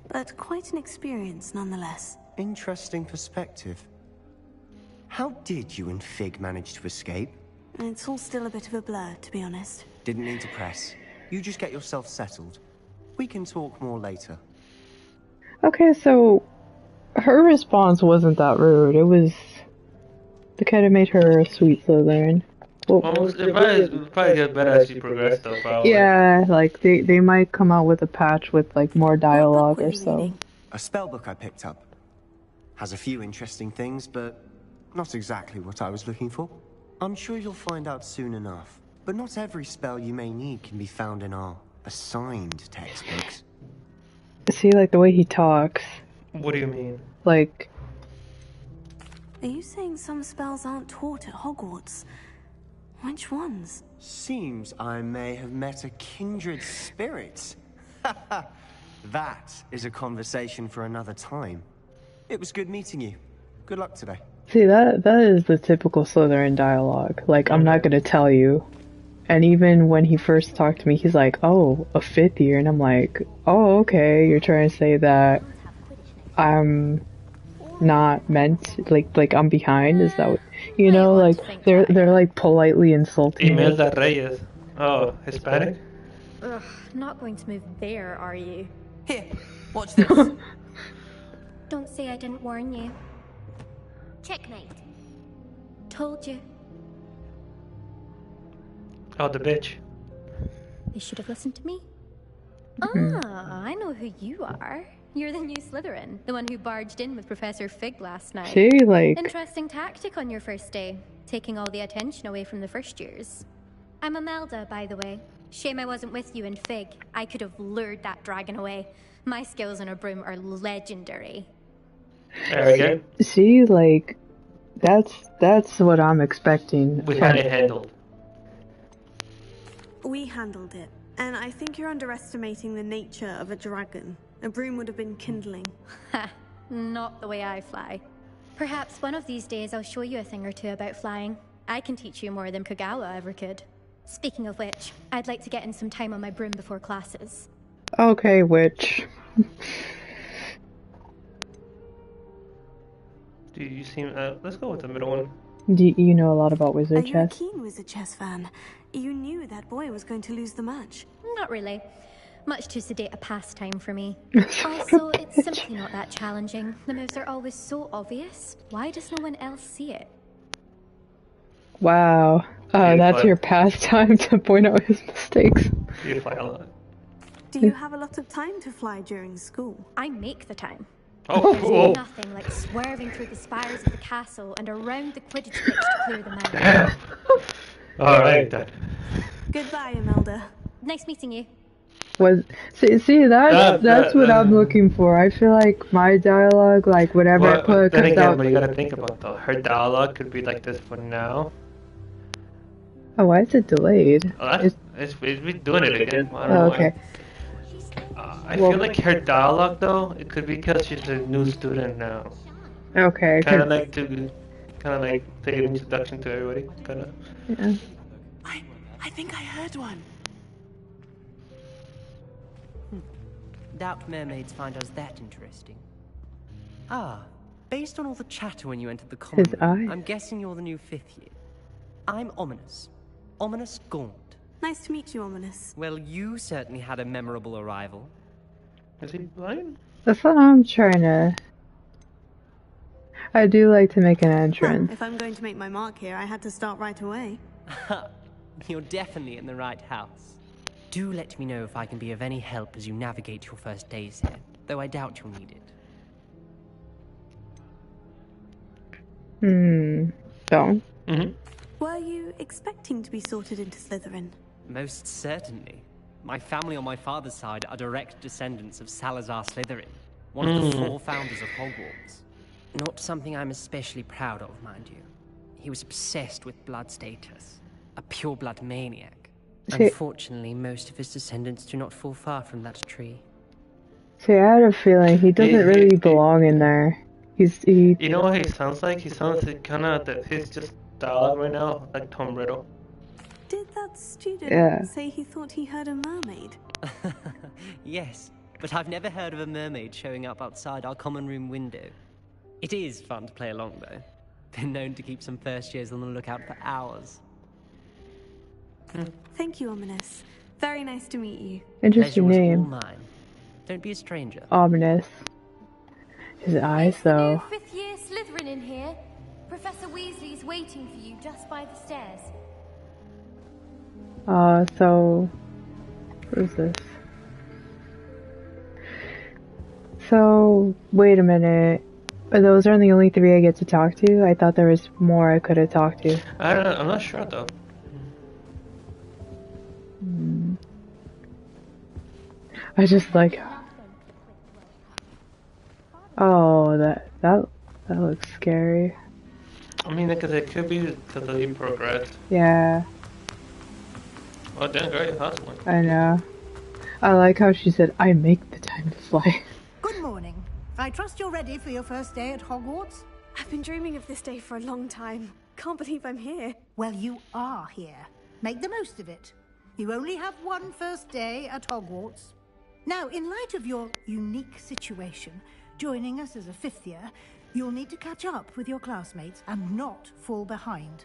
but quite an experience nonetheless. Interesting perspective. How did you and Fig manage to escape? It's all still a bit of a blur, to be honest. Didn't need to press. You just get yourself settled. We can talk more later. Okay, so her response wasn't that rude. It was the kind of made her a sweet Slytherin. Well, it probably get better as you progress, though. Probably. Yeah, like they might come out with a patch with like more dialogue or so. A spellbook I picked up. Has a few interesting things, but not exactly what I was looking for. I'm sure you'll find out soon enough. But not every spell you may need can be found in our assigned textbooks. See, like the way he talks. What do you mean? Like... Are you saying some spells aren't taught at Hogwarts? Which ones? Seems I may have met a kindred spirit. That is a conversation for another time. It was good meeting you. Good luck today. See, that is the typical Slytherin dialogue. Like, I'm not gonna tell you. And even when he first talked to me, he's like, oh, a 5th year. And I'm like, oh, okay, you're trying to say that I'm not meant, like I'm behind? Is that what, you know, like, they're like politely insulting me. Imelda Reyes. Oh, Hispanic? Ugh, not going to move there, are you? Here, watch this. Don't say I didn't warn you. Checkmate. Told you. Oh, the bitch. You should have listened to me. Mm-hmm. Ah, I know who you are. you're the new Slytherin, the one who barged in with Professor Fig last night. She, like... Interesting tactic on your first day, taking all the attention away from the first years. I'm Imelda, by the way. Shame I wasn't with you in Fig. I could have lured that dragon away. My skills on a broom are legendary. There we go. She, like... That's what I'm expecting. We had it handled. We handled it. And I think you're underestimating the nature of a dragon. A broom would have been kindling. Ha! Not the way I fly. Perhaps one of these days I'll show you a thing or two about flying. I can teach you more than Kagawa ever could. Speaking of which, I'd like to get in some time on my broom before classes. Okay, witch. Do you seem... let's go with the middle one. Do you know a lot about wizard chess? Are you a keen wizard chess fan? You knew that boy was going to lose the match. Not really. Much too sedate a pastime for me. Also, it's simply not that challenging. The moves are always so obvious. Why does no one else see it? Wow. That's your pastime to point out his mistakes. You fly a lot. Do you have a lot of time to fly during school? I make the time. Oh, There's nothing like swerving through the spires of the castle and around the Quidditch pitch to clear them out. Alright then. Goodbye, Imelda. Nice meeting you. See that's what I'm looking for. I feel like my dialogue, like whatever I put, then again, out... what you gotta think about though, her dialogue could be like this for now. Oh, why is it delayed? Oh, it's doing it again. I don't Oh, know okay. why. I feel like her dialogue though, it could be because she's a new student now. Okay. Kind of like take an introduction to everybody. Kind of. Yeah. I think I heard one. Doubt mermaids find us that interesting. Ah, based on all the chatter when you entered the common room, I'm guessing you're the new 5th year. I'm Ominous. Ominous Gaunt. Nice to meet you, Ominous. Well, you certainly had a memorable arrival. Is he blind? That's what I'm trying to... I do like to make an entrance. Well, if I'm going to make my mark here, I had to start right away. You're definitely in the right house. Do let me know if I can be of any help as you navigate your first days here, though I doubt you'll need it. So? Were you expecting to be sorted into Slytherin? Most certainly. My family on my father's side are direct descendants of Salazar Slytherin, one of the 4 founders of Hogwarts. Not something I'm especially proud of, mind you. He was obsessed with blood status, a pure-blood maniac. Unfortunately, most of his descendants do not fall far from that tree. See, I had a feeling he doesn't really belong in there. You know what he sounds like? He sounds like kind of that. He's just dialogue right now, like Tom Riddle. Did that student say he thought he heard a mermaid? Yes, but I've never heard of a mermaid showing up outside our common room window. It is fun to play along, though. Been known to keep some first years on the lookout for hours. Thank you, Ominous. Very nice to meet you. Interesting name. All mine. Don't be a stranger. Ominous. His eyes, though. 5th year Slytherin in here. Professor Weasley's waiting for you just by the stairs. So... What is this? So, wait a minute. Those are the only 3 I get to talk to? I thought there was more I could have talked to. I don't know, I'm not sure though. I just like... Oh, that looks scary. I mean, because it could be because you progress. Yeah. Oh, damn, great hustling. I know. I like how she said, I make the time to fly. Good morning. I trust you're ready for your first day at Hogwarts? I've been dreaming of this day for a long time. Can't believe I'm here. Well, you are here. Make the most of it. You only have one first day at Hogwarts. Now, in light of your unique situation, joining us as a 5th year, you'll need to catch up with your classmates and not fall behind.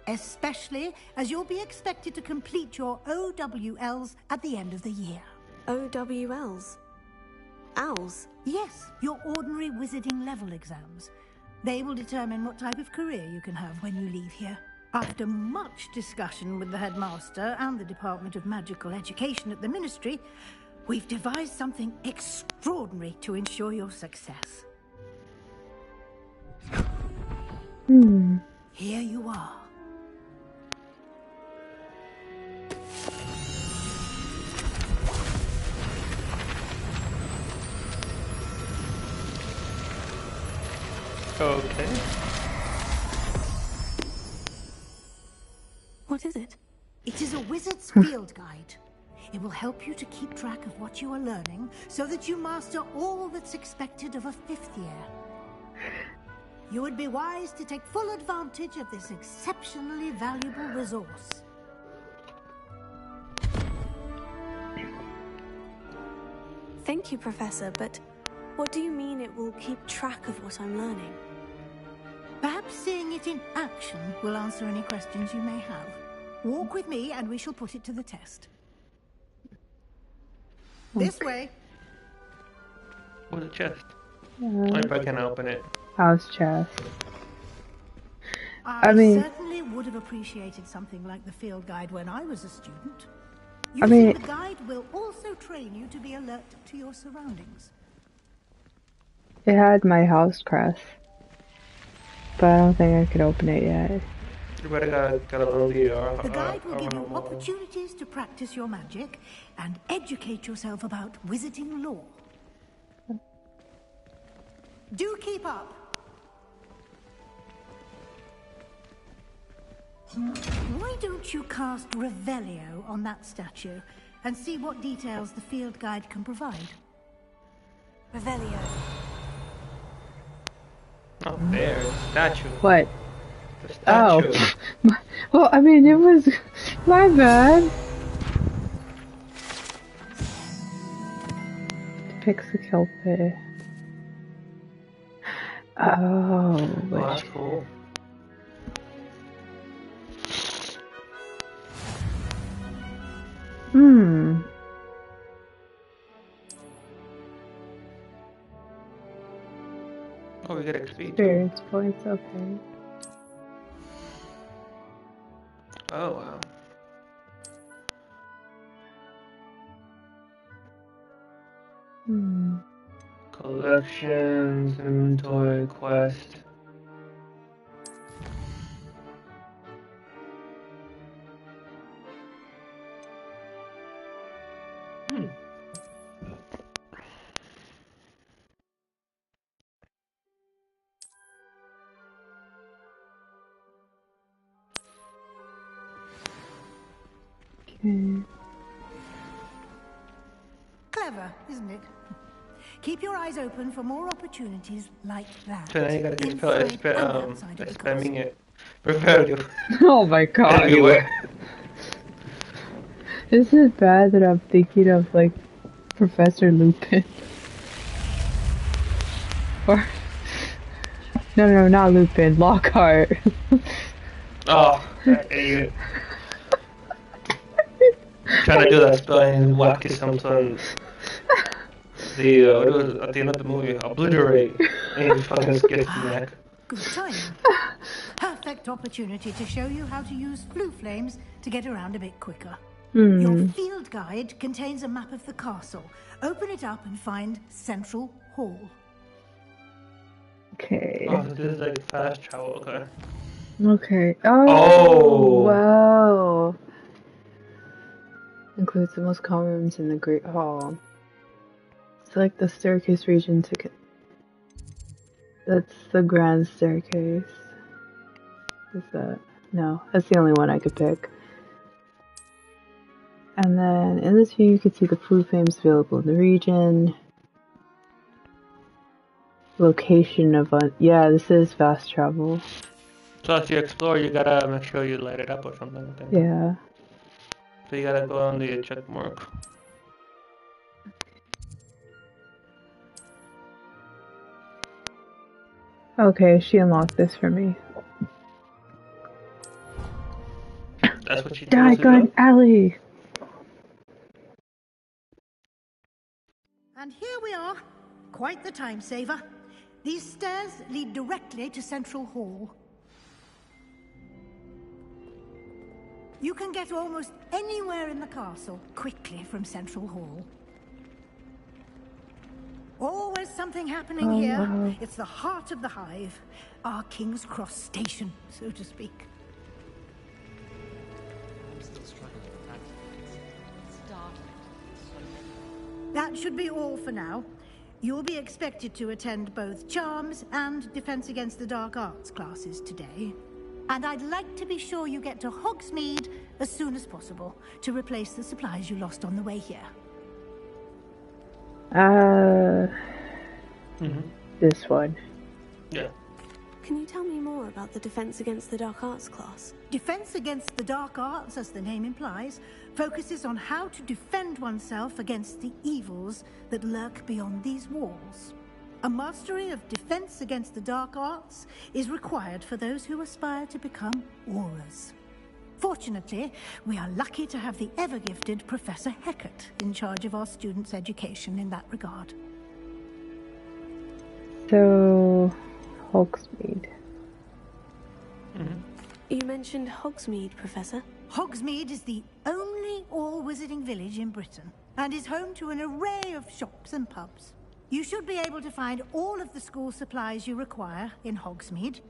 Especially as you'll be expected to complete your OWLs at the end of the year. OWLs? Owls? Yes, your ordinary wizarding level exams. They will determine what type of career you can have when you leave here. After much discussion with the headmaster and the Department of Magical Education at the Ministry, We've devised something extraordinary to ensure your success. Here you are. Okay. What is it? It is a wizard's field guide. It will help you to keep track of what you are learning so that you master all that's expected of a 5th year. You would be wise to take full advantage of this exceptionally valuable resource. Thank you, Professor, but what do you mean it will keep track of what I'm learning? Perhaps seeing it in action will answer any questions you may have. Walk with me and we shall put it to the test. This way. Oh, the chest. If I can open it. House chest. I certainly would have appreciated something like the field guide when I was a student. The guide will also train you to be alert to your surroundings. It had my house crest, but I don't think I could open it yet. You better gotta load the guide will give you opportunities to practice your magic and educate yourself about wizarding lore. Do keep up. Why don't you cast Revelio on that statue and see what details the field guide can provide? Revelio. Oh, there's a statue. What? The statue. Oh. Well, I mean, it was my bad. Depicts the Kelpie. Oh, that's cool. Oh, we get XP. Experience points, okay. Oh, wow. Collections, inventory, quest. Clever, isn't it? Keep your eyes open for more opportunities like that. So now you gotta keep spamming it. Revelio. Oh my god. Everywhere. Is it bad that I'm thinking of, like, Professor Lupin? Or... No, not Lupin. Lockhart. Oh, that idiot. Trying to do that spell and wacky something. What was at the end of the movie? Obliterate. And he fucking gets the neck. Good time. Perfect opportunity to show you how to use blue flames to get around a bit quicker. Your field guide contains a map of the castle. Open it up and find Central Hall. Okay. Oh, this is like fast travel, okay. Okay. Oh! Wow. Includes the most common rooms in the Great Hall. Select the staircase region to get... That's the grand staircase. Is that... No, that's the only one I could pick. And then in this view you can see the blue flames available in the region. Location of... Yeah, this is fast travel. So as you explore, you gotta make sure you light it up or something, I think. Yeah. So you gotta go on the check mark. Okay, she unlocked this for me. That's what she did. Diagon Alley! And here we are. Quite the time saver. These stairs lead directly to Central Hall. You can get almost anywhere in the castle quickly from Central Hall. Always something happening here. It's the heart of the hive. Our King's Cross station, so to speak. I'm still struggling with that. It's startling. That should be all for now. You'll be expected to attend both Charms and Defense Against the Dark Arts classes today. And I'd like to be sure you get to Hogsmeade as soon as possible to replace the supplies you lost on the way here. This one. Yeah. Can you tell me more about the Defense Against the Dark Arts class? Defense Against the Dark Arts, as the name implies, focuses on how to defend oneself against the evils that lurk beyond these walls. A mastery of Defense Against the Dark Arts is required for those who aspire to become Aurors. Fortunately, we are lucky to have the ever-gifted Professor Heckert in charge of our students' education in that regard. So, Hogsmeade. You mentioned Hogsmeade, Professor. Hogsmeade is the only all-wizarding village in Britain, and is home to an array of shops and pubs. You should be able to find all of the school supplies you require in Hogsmeade.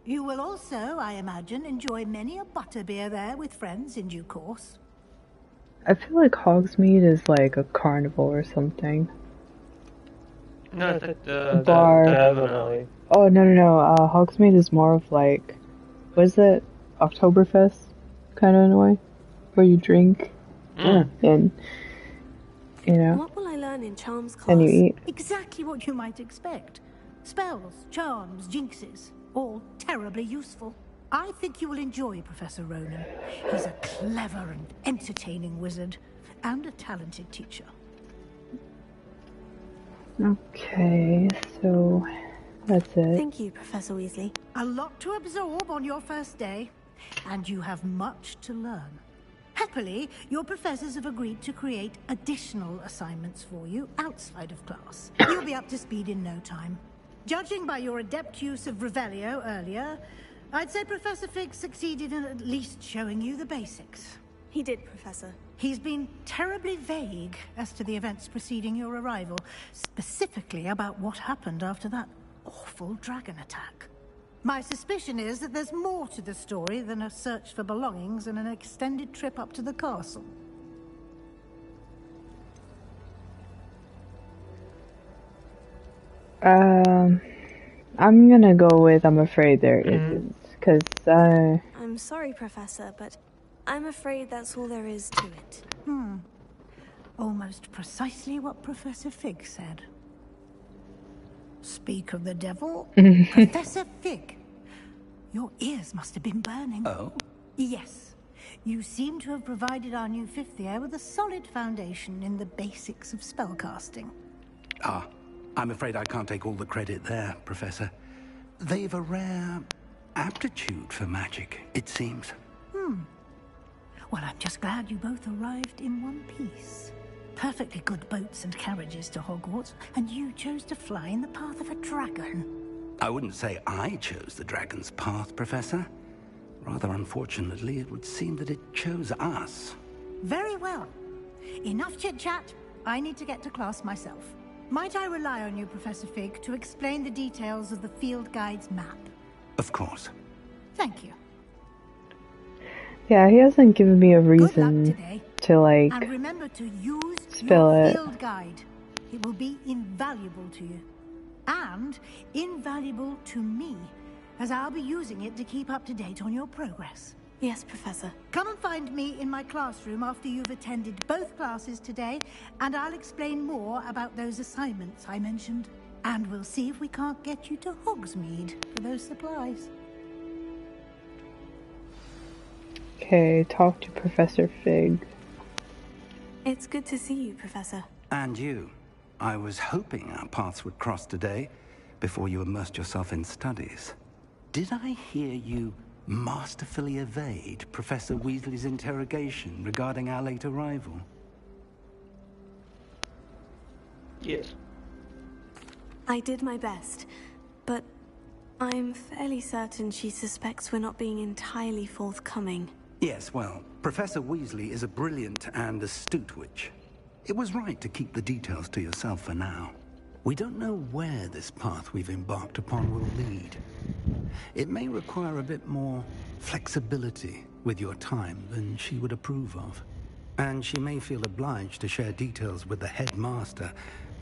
You will also, I imagine, enjoy many a butterbeer there with friends in due course. I feel like Hogsmeade is like a carnival or something. No, it's like the bar. Definitely. Oh, no. Hogsmeade is more of like, what is it? Oktoberfest? Kind of in a way? Where you drink and, you know, What will I learn in Charms class? and you eat. Exactly what you might expect. Spells, charms, jinxes, all terribly useful. I think you will enjoy Professor Ronan. He's a clever and entertaining wizard, and a talented teacher. Okay, so that's it. Thank you, Professor Weasley. A lot to absorb on your first day, and you have much to learn. Happily, your professors have agreed to create additional assignments for you outside of class. You'll be up to speed in no time. Judging by your adept use of Revelio earlier, I'd say Professor Fig succeeded in at least showing you the basics. He did, Professor. He's been terribly vague as to the events preceding your arrival, specifically about what happened after that awful dragon attack. My suspicion is that there's more to the story than a search for belongings and an extended trip up to the castle. I'm gonna go with I'm afraid there isn't, because I'm sorry, Professor, but I'm afraid that's all there is to it. Almost precisely what Professor Fig said. Speak of the devil, Professor Fig. Your ears must have been burning. Oh? Yes. You seem to have provided our new fifth year with a solid foundation in the basics of spellcasting. Ah, I'm afraid I can't take all the credit there, Professor. They've a rare aptitude for magic, it seems. Well, I'm just glad you both arrived in one piece. Perfectly good boats and carriages to Hogwarts, and you chose to fly in the path of a dragon. I wouldn't say I chose the dragon's path, Professor. Rather unfortunately, it would seem that it chose us. Very well. Enough chit-chat. I need to get to class myself. Might I rely on you, Professor Fig, to explain the details of the field guide's map? Of course. Thank you. yeah, he hasn't given me a Good luck reason today. to like And remember to use spell your it. field guide. It will be invaluable to you. And invaluable to me, as I'll be using it to keep up to date on your progress. Yes, Professor. Come and find me in my classroom after you've attended both classes today, and I'll explain more about those assignments I mentioned. And we'll see if we can't get you to Hogsmeade for those supplies. Okay, talk to Professor Fig. It's good to see you, Professor. And you. I was hoping our paths would cross today, before you immersed yourself in studies. Did I hear you masterfully evade Professor Weasley's interrogation regarding our late arrival? Yes. I did my best, but I'm fairly certain she suspects we're not being entirely forthcoming. Yes, well, Professor Weasley is a brilliant and astute witch. It was right to keep the details to yourself for now. We don't know where this path we've embarked upon will lead. It may require a bit more flexibility with your time than she would approve of. And she may feel obliged to share details with the headmaster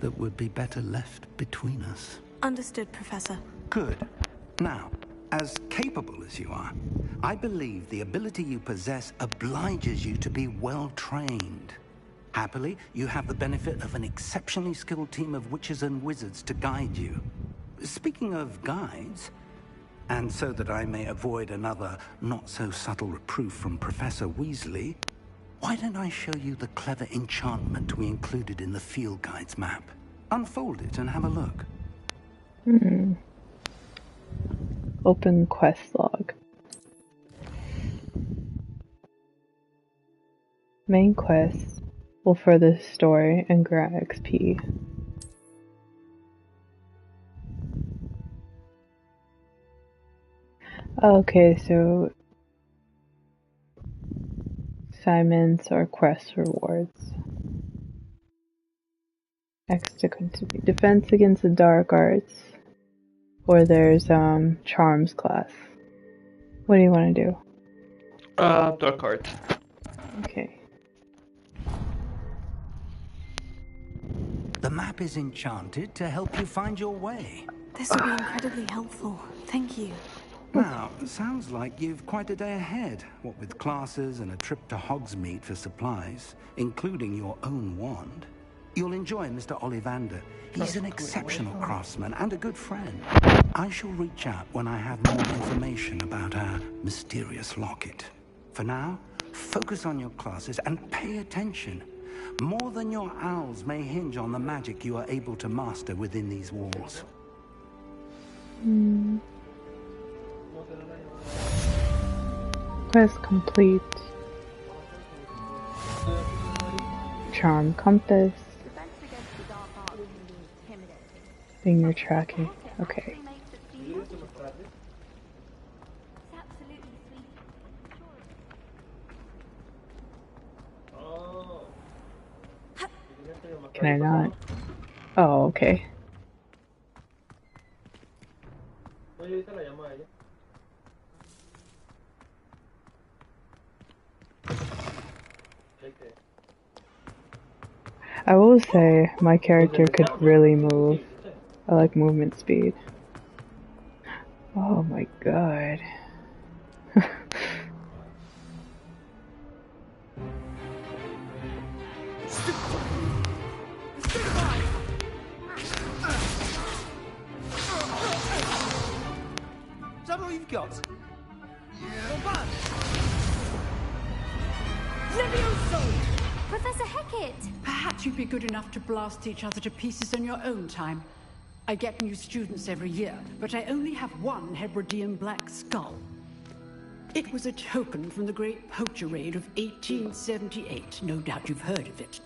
that would be better left between us. Understood, Professor. Good. Now, as capable as you are, I believe the ability you possess obliges you to be well trained. Happily, you have the benefit of an exceptionally skilled team of witches and wizards to guide you. Speaking of guides, and so that I may avoid another not-so-subtle reproof from Professor Weasley, why don't I show you the clever enchantment we included in the field guide's map? Unfold it and have a look. Open quest log. Main quests will further the story and grant XP. Okay, so assignments or quest rewards. X to continue. Defense against the dark arts. Or there's charms class. What do you want to do? Dark art. Okay. The map is enchanted to help you find your way. This will be incredibly helpful. Thank you. Now, sounds like you've quite a day ahead, what with classes and a trip to Hogsmeade for supplies, including your own wand. You'll enjoy Mr. Ollivander. He's an exceptional craftsman and a good friend. I shall reach out when I have more information about our mysterious locket. For now, focus on your classes and pay attention. More than your owls may hinge on the magic you are able to master within these walls. Quest complete. Charm compass. Thing you're tracking. Okay. Can I not? Oh, okay. I will say my character could really move. I like movement speed. Oh my god. Is that all you've got? Professor Hecat! Perhaps you'd be good enough to blast each other to pieces on your own time. I get new students every year, but I only have one Hebridean black skull. It was a token from the Great Poacher Raid of 1878. No doubt you've heard of it.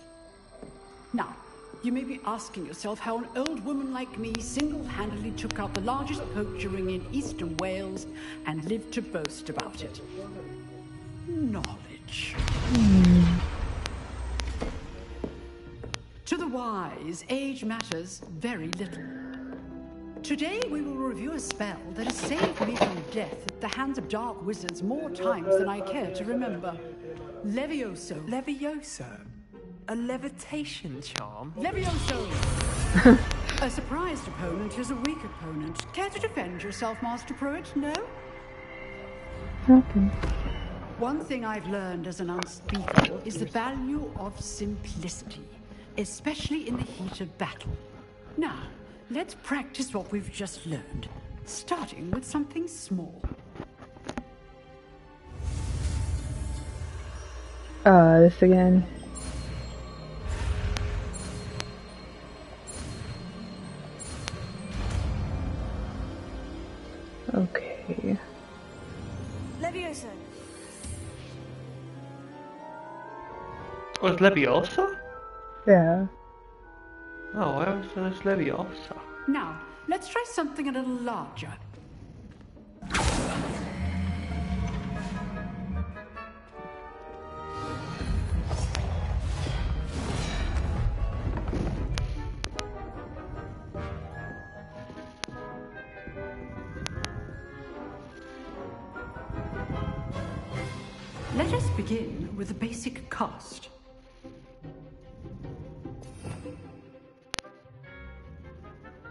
Now, you may be asking yourself how an old woman like me single-handedly took out the largest poacher ring in eastern Wales and lived to boast about it. Knowledge. To the wise, age matters very little. Today we will review a spell that has saved me from death at the hands of dark wizards more times than I care to remember. Levioso. Levioso? A levitation charm? Levioso! A surprised opponent is a weak opponent. Care to defend yourself, Master Pruitt? No? Nothing. One thing I've learned as an unspeakable is the value of simplicity, especially in the heat of battle. Now, let's practice what we've just learned, starting with something small. This again. Okay. Levioso. Was Leviosa? Yeah. Oh, where was this Leviosa? Now, let's try something a little larger. us begin with the basic cast.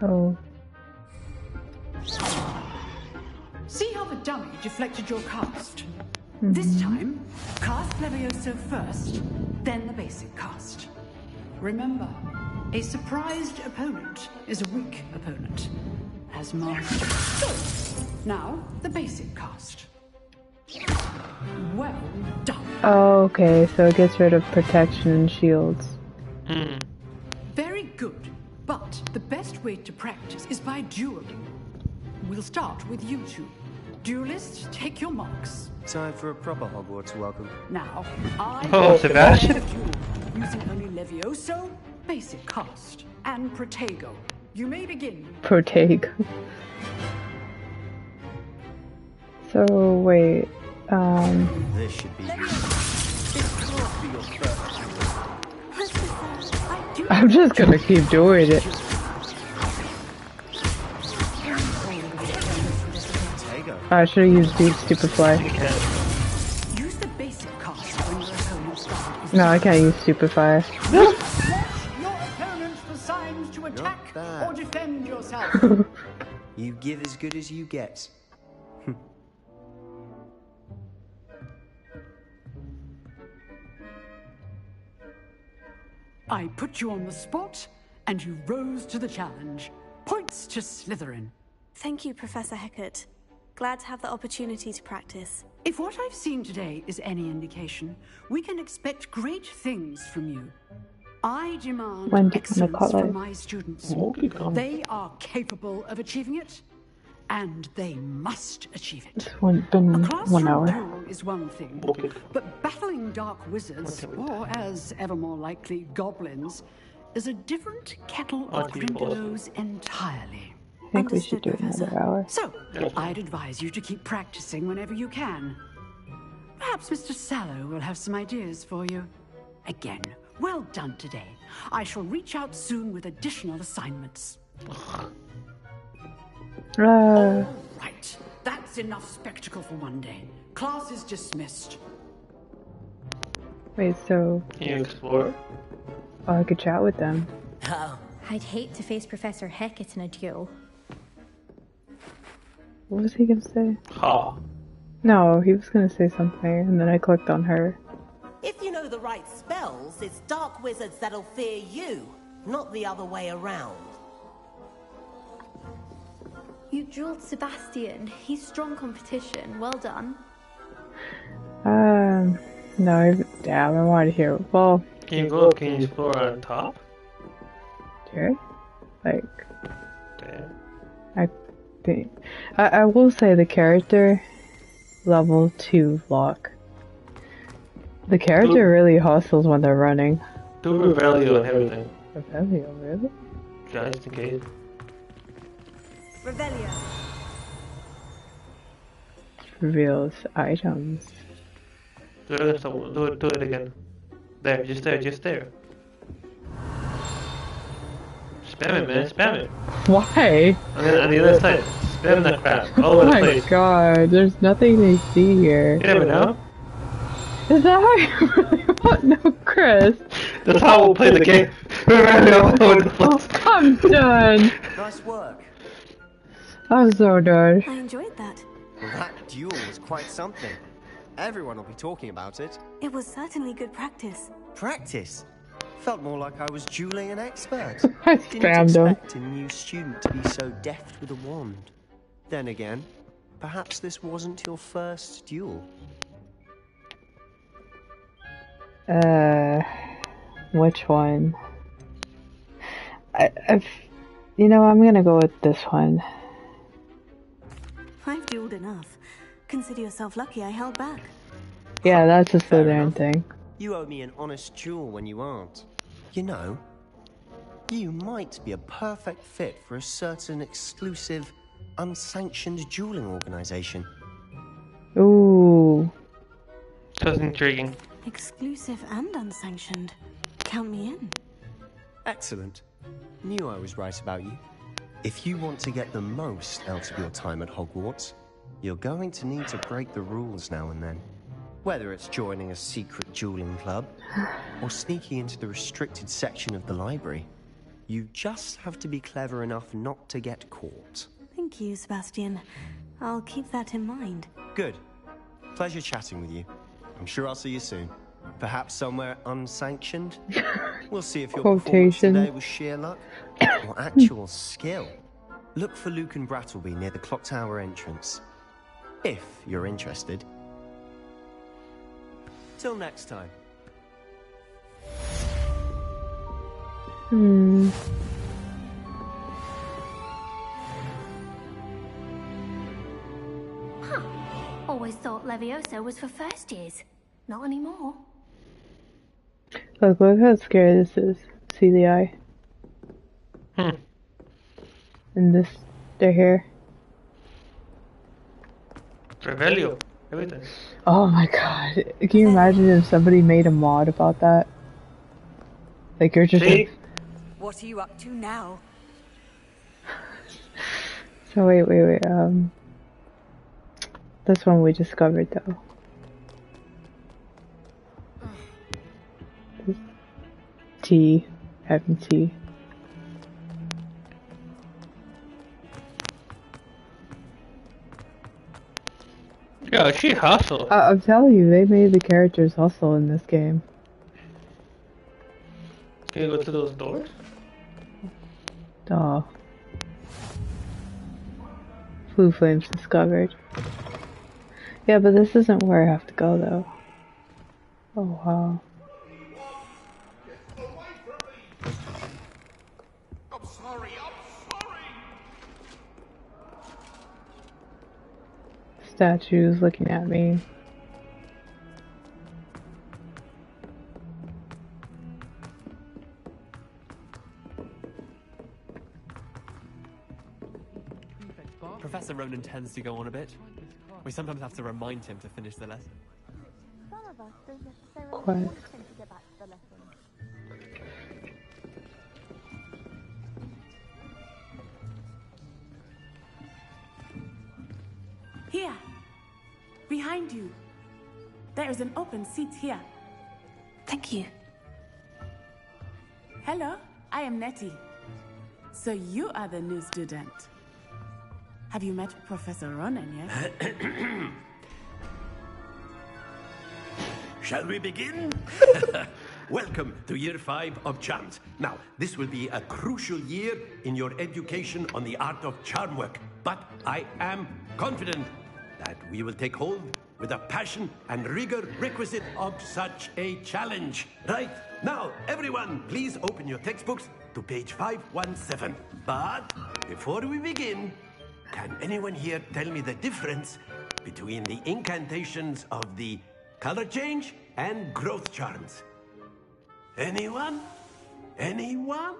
Oh. See how the dummy deflected your cast? This time, cast Levioso first, then the basic cast. Remember, a surprised opponent is a weak opponent. As master. So, now, the basic cast. Well done. Oh, okay, so it gets rid of protection and shields. Very good, but the best way to practice is by dueling. We'll start with you two. Duelists, take your marks. Time for a proper Hogwarts welcome. Now, I Oh, Sebastian? using only Levioso, basic cast, and Protego. You may begin. Protego. So, wait, This should be I'm just gonna keep doing it. I should've used Beast Stupefy. Use the basic cast when your opponent's guard is No, I can't use Stupefy. Watch your opponent for signs to attack or defend yourself. You give as good as you get. I put you on the spot, and you rose to the challenge. Points to Slytherin. Thank you, Professor Hecat. Glad to have the opportunity to practice. If what I've seen today is any indication, we can expect great things from you. I demand excellence from my students. They are capable of achieving it, and they must achieve it. It's been A 1 hour. duel is one thing, but battling dark wizards, or as ever more likely, goblins, is a different kettle of grindelows entirely. I think we should do another hour. So, I'd advise you to keep practicing whenever you can. Perhaps Mr. Sallow will have some ideas for you. Again, well done today. I shall reach out soon with additional assignments. Right, that's enough spectacle for one day. Class is dismissed. Wait, so... Can you explore? Oh, I could chat with them. I'd hate to face Professor Hecat in a duel. What was he gonna say? Ha. No, he was gonna say something, and then I clicked on her. If you know the right spells, it's dark wizards that'll fear you, not the other way around. You dueled Sebastian. He's strong competition. Well done. No, damn, I wanted to hear. Well, Can you explore on top? sure. Like, Damn. I think I will say the character level 2 lock. The character really hustles when they're running. Do Revelio and everything. Revelio, really? Just in case. Revelio. Reveals items. Do it again. There, just there. Spam it, man, spam it. Why? On the other side. Spam that crap. All Oh over the my place. god, there's nothing to see here. You never know. Is that how you really want? No, Chris. That's how we'll play the game. I'm done. Nice work. I'm so done. I enjoyed that. Well, that duel was quite something. Everyone will be talking about it. It was certainly good practice. Practice? Felt more like I was dueling an expert. I Didn't spammed him. expect a new student to be so deft with a wand. Then again, perhaps this wasn't your first duel. Which one? You know, I'm gonna go with this one. I've dueled enough. Consider yourself lucky I held back. Yeah, that's a Slytherin thing. You owe me an honest duel when you aren't. You know, you might be a perfect fit for a certain exclusive, unsanctioned dueling organization. Ooh. Sounds intriguing. Exclusive and unsanctioned. Count me in. Excellent. Knew I was right about you. If you want to get the most out of your time at Hogwarts, you're going to need to break the rules now and then. Whether it's joining a secret dueling club or sneaking into the restricted section of the library, you just have to be clever enough not to get caught. Thank you, Sebastian. I'll keep that in mind. Good. Pleasure chatting with you. I'm sure I'll see you soon. Perhaps somewhere unsanctioned? We'll see if your performance today was sheer luck or actual skill. Look for Luke and Brattleby near the clock tower entrance. If you're interested. Till next time. Huh. Always thought Levioso was for first years. Not anymore. Look how scary this is. See the eye? And this, they're here. Revelio. Everything. Oh my god. Can you imagine if somebody made a mod about that? Like you're just... What are you up to now? So wait. This one we discovered though. Tea. Having tea. Yeah, she hustled. I'm telling you, they made the characters hustle in this game. Can you go to those doors? Duh. Blue flames discovered. Yeah, but this isn't where I have to go though. Oh wow. I'm sorry. Statues looking at me. Professor Ronan tends to go on a bit. We sometimes have to remind him to finish the lesson. Some of us don't necessarily Quite. want him to get back to the lesson. Here! Behind you! There is an open seat here. Thank you. Hello, I am Nettie. So you are the new student. Have you met Professor Ronan yet? Shall we begin? Welcome to Year 5 of Charms. Now, this will be a crucial year in your education on the art of charm work. But I am confident that we will take hold with the passion and rigor requisite of such a challenge. Right, now, everyone, please open your textbooks to page 517. But before we begin, can anyone here tell me the difference between the incantations of the color change and growth charms? Anyone? Anyone?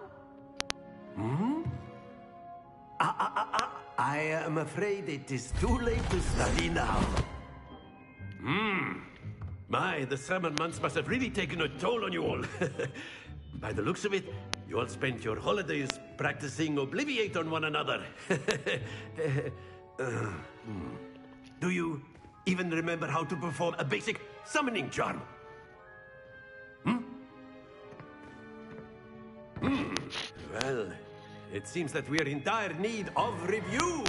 I am afraid it is too late to study now. My, the summer months must have really taken a toll on you all. By the looks of it, you all spent your holidays practicing Obliviate on one another. Do you even remember how to perform a basic summoning charm? Well, it seems that we are in dire need of review.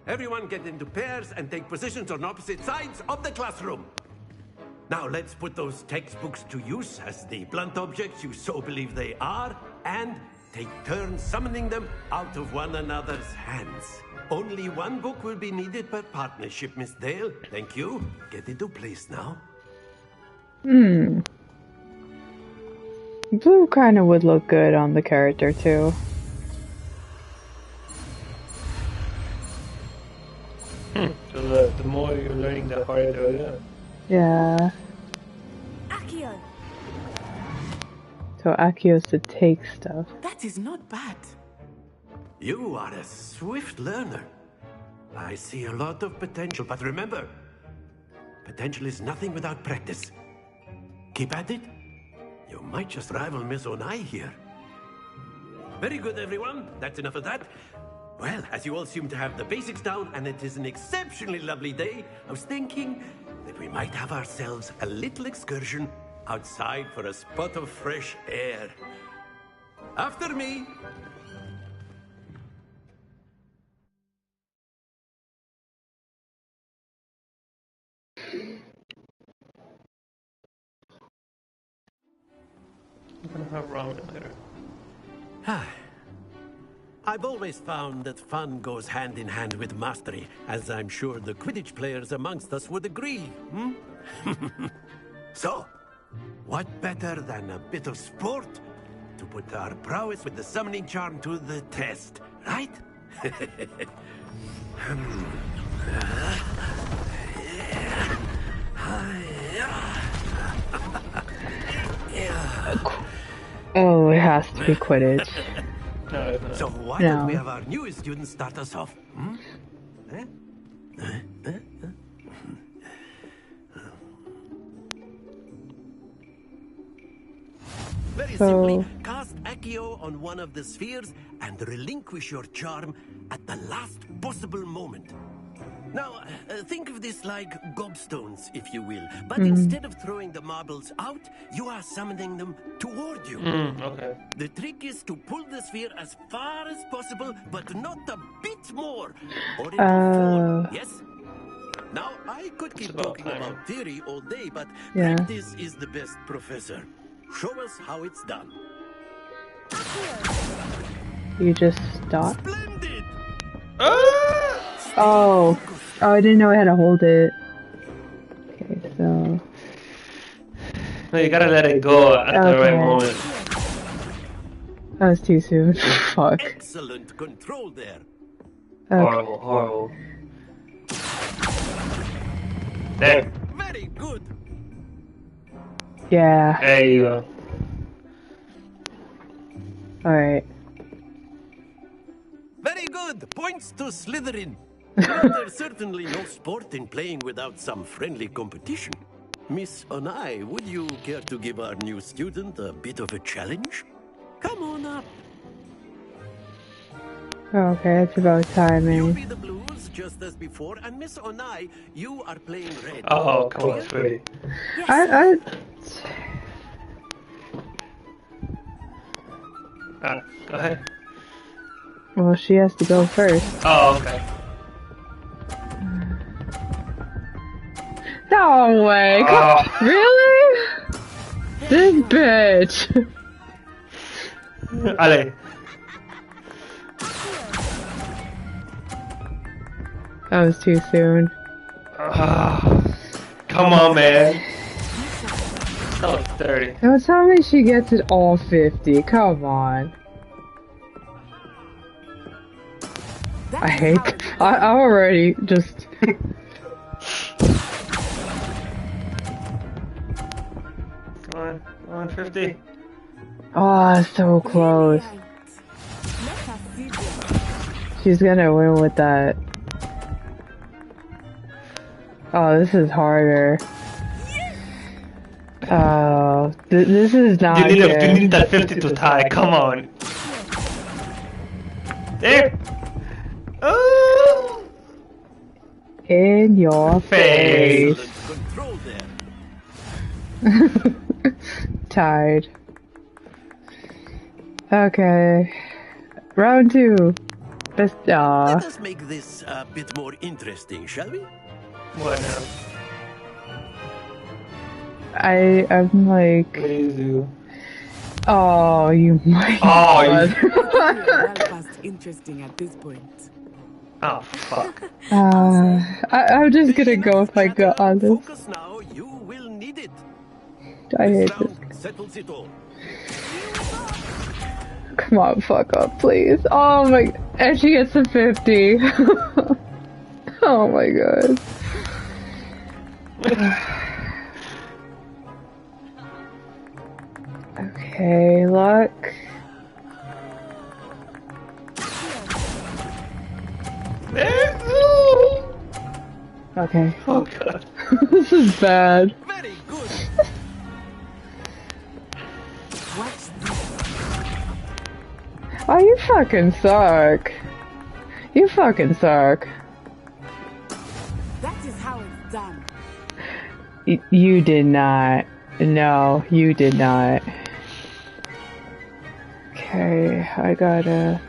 Everyone get into pairs and take positions on opposite sides of the classroom. Now let's put those textbooks to use as the blunt objects you so believe they are, and take turns summoning them out of one another's hands. Only one book will be needed per partnership, Miss Dale. Thank you. Get into place now. Blue kinda would look good on the character too. So the more you're learning, the harder it is. Yeah. Accio! So Accio's to take stuff. That is not bad. You are a swift learner. I see a lot of potential, but remember, potential is nothing without practice. Keep at it. You might just rival Miss Onai here. Very good, everyone. That's enough of that. Well, as you all seem to have the basics down, and it is an exceptionally lovely day, I was thinking that we might have ourselves a little excursion outside for a spot of fresh air. After me. I'm gonna have ramen later. I've always found that fun goes hand in hand with mastery, as I'm sure the Quidditch players amongst us would agree. So, what better than a bit of sport to put our prowess with the summoning charm to the test, right? Oh, it has to be Quidditch. So why don't we have our newest student start us off? Very simply, cast Accio on one of the spheres and relinquish your charm at the last possible moment. Now, think of this like gobstones, if you will. But instead of throwing the marbles out, you are summoning them toward you. Okay. The trick is to pull the sphere as far as possible, but not a bit more. Or it will fall. Yes? Now, I could keep talking about theory all day, but practice is the best professor. Show us how it's done. You just stop. Oh, I didn't know I had to hold it. Okay, so. No, you gotta let it go at the right moment. That was too soon. Fuck. Excellent control there. Okay. Horrible. There. Very good. Yeah. There you go. Alright. Very good. Points to Slytherin. There's certainly no sport in playing without some friendly competition. Miss Onai, would you care to give our new student a bit of a challenge? Come on up. Okay, it's about timing. You'll be the blues just as before, and Miss Onai, you are playing red. Oh, come on, sweetie. Go ahead. Well, she has to go first. Oh, okay. No way! Really? This bitch! Ale. That was too soon. Come on, man. That was 30. Don't tell me she gets it all 50. Come on. I hate. I already just. Come on, 50. Oh, so close. She's gonna win with that. Oh, this is harder. Oh, this is not good. You need that 50 to tie, come on. There! Oh! In your face. Tied. Okay. Round 2. Best. Let us make this a bit more interesting, shall we? What now? I'm like. Please do. Oh, you might. Oh, well past interesting at this point. Oh, fuck. I'm just gonna go if I go on this. Focus now, you will need it. I hate this. Settles it all. Come on, fuck up, please. Oh my. And she gets a 50. Oh my god. Okay, luck. Okay. Oh god. This is bad. Very good. Oh, you fucking suck. You fucking suck. That is how it's done. You did not. No, you did not. Okay, I gotta...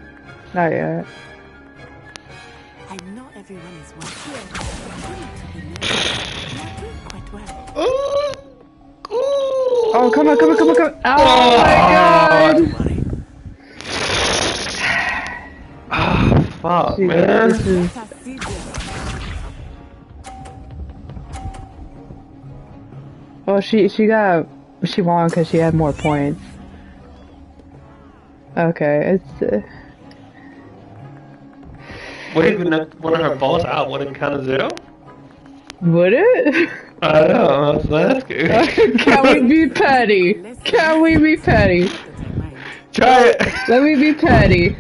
Not yet. I know everyone is watching. You're doing quite well. Oh, come on, come on, come on, come on. Oh my god! Fuck, See, man. this is... Well, she won because she had more points. Okay, it's... Wait, one of her balls out wouldn't count as 0? Would it? I don't know, that's good. Can we be petty? Can we be petty? Try it! Let me be petty.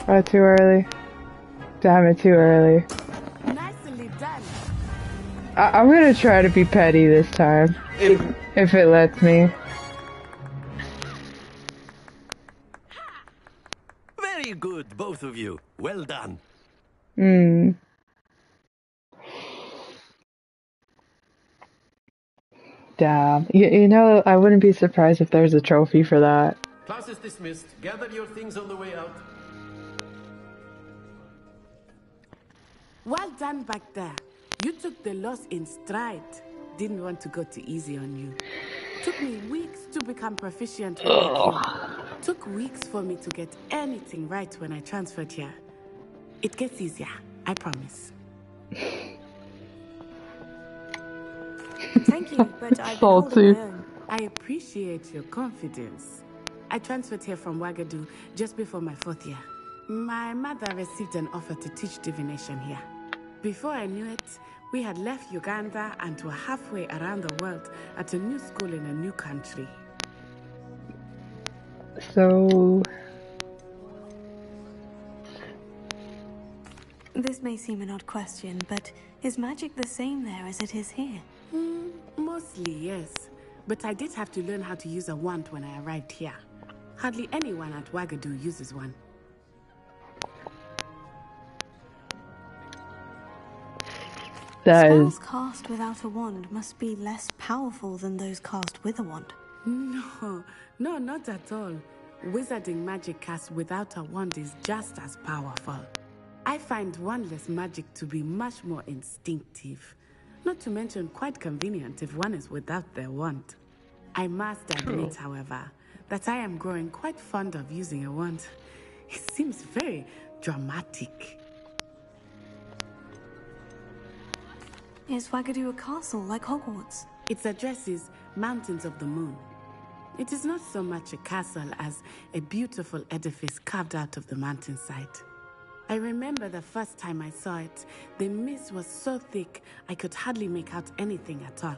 Oh, too early. Damn it, too early. Nicely done. I'm gonna try to be petty this time. If it lets me. Very good, both of you. Well done. Damn. You know, I wouldn't be surprised if there's a trophy for that. Class is dismissed. Gather your things on the way out. Well done back there. You took the loss in stride. Didn't want to go too easy on you. Took me weeks to become proficient with IQ. Took weeks for me to get anything right when I transferred here. It gets easier, I promise. Thank you, but I've been holding my own. I appreciate your confidence. I transferred here from Wagadu just before my 4th year. My mother received an offer to teach divination here. Before I knew it, we had left Uganda and were halfway around the world at a new school in a new country. So... This may seem an odd question, but is magic the same there as it is here? Mostly, yes. But I did have to learn how to use a wand when I arrived here. Hardly anyone at Wagadu uses one. Spells cast without a wand must be less powerful than those cast with a wand. No, not at all. Wizarding magic cast without a wand is just as powerful. I find wandless magic to be much more instinctive. Not to mention quite convenient if one is without their wand. I must admit, however, that I am growing quite fond of using a wand. It seems very dramatic. Is Wagadu a castle like Hogwarts? Its address is Mountains of the Moon. It is not so much a castle as a beautiful edifice carved out of the mountainside. I remember the first time I saw it, the mist was so thick I could hardly make out anything at all.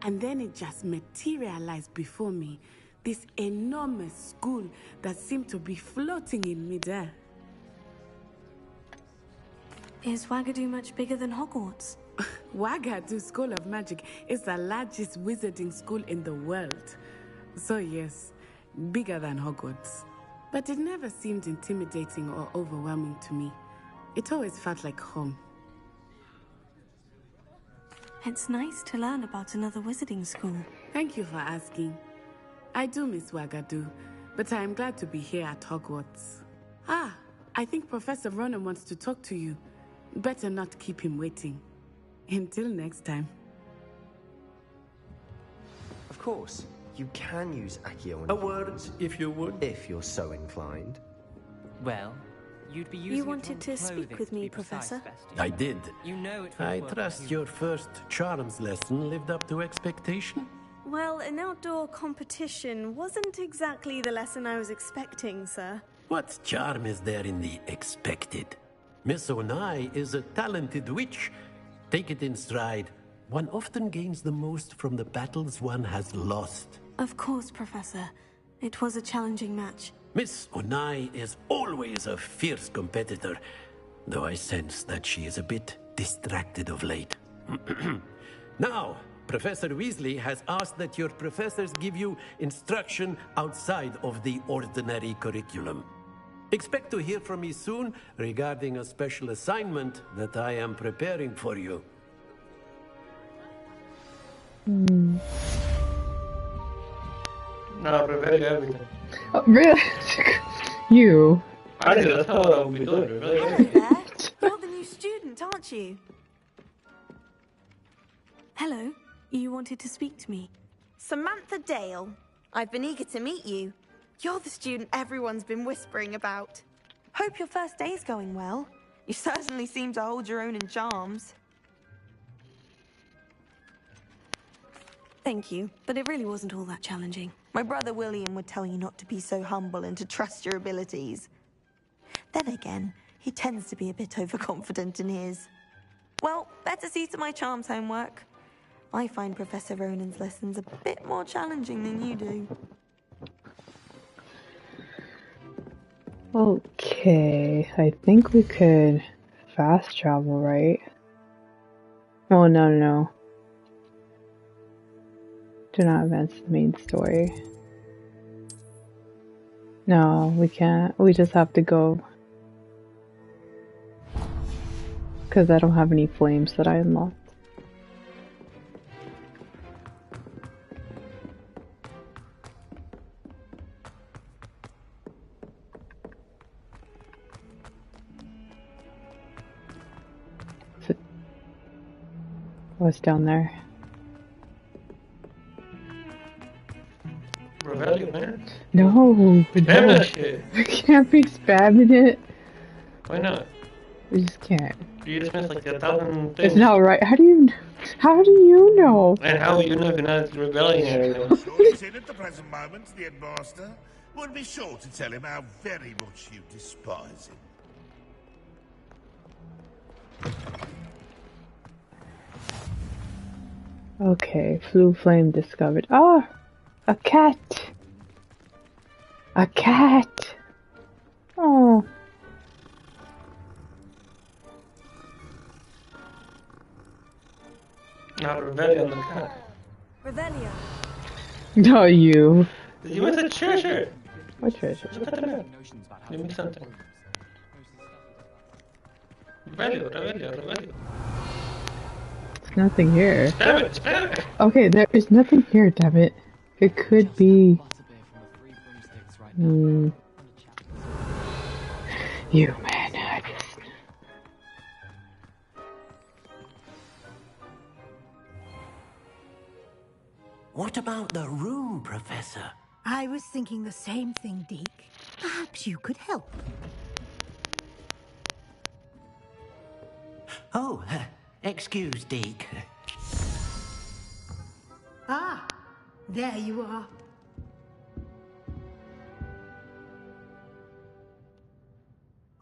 And then it just materialized before me, this enormous school that seemed to be floating in midair. Is Wagadu much bigger than Hogwarts? Wagadu School of Magic is the largest wizarding school in the world. So yes, bigger than Hogwarts. But it never seemed intimidating or overwhelming to me. It always felt like home. It's nice to learn about another wizarding school. Thank you for asking. I do miss Wagadu, but I am glad to be here at Hogwarts. Ah, I think Professor Ronan wants to talk to you. Better not keep him waiting. Until next time. Of course, you can use Accio. A word, if you would. If you're so inclined. Well, you'd be using You wanted to speak with me, Professor? I did. You know it I trust your first charms lesson lived up to expectation? Well, an outdoor competition wasn't exactly the lesson I was expecting, sir. What charm is there in the expected? Miss Onai is a talented witch. Take it in stride. One often gains the most from the battles one has lost. Of course, Professor. It was a challenging match. Miss Onai is always a fierce competitor, though I sense that she is a bit distracted of late. Now, Professor Weasley has asked that your professors give you instruction outside of the ordinary curriculum. Expect to hear from me soon regarding a special assignment that I am preparing for you. Hmm. No, Revelio everything. Oh, really? You. I think that's how I would be doing. Hello there. You're the new student, aren't you? Hello. You wanted to speak to me? Samantha Dale. I've been eager to meet you. You're the student everyone's been whispering about. Hope your first day's going well. You certainly seem to hold your own in charms. Thank you, but it really wasn't all that challenging. My brother William would tell you not to be so humble and to trust your abilities. Then again, he tends to be a bit overconfident in his. Well, better see to my charms homework. I find Professor Ronan's lessons a bit more challenging than you do. Okay, I think we could fast travel, right? Oh, no. Do not advance the main story. No, we can't. We just have to go. Because I don't have any flames that I unlocked. What's down there? Revelio, man. No, Spam no. that shit. We can't be spamming it. Why not? We just can't. You just missed like 1,000 things. It's not right. How do you know? And how would you know if you're not rebelling anymore? Sure he's in at the present moment, the headmaster. Would be sure to tell him how very much you despise him. Okay, Blue Flame discovered. Ah! A cat! A cat! Oh. Not Revelio on the cat. Revelio. No, you. You went to treasure! What treasure? Look at the map. Give me something. Revelio. There's nothing here. Spam it! Okay, there is nothing here, damn it. It could be... You, man, I just... What about the room, Professor? I was thinking the same thing, Deke. Perhaps you could help. Oh, excuse, Deke. Ah, there you are.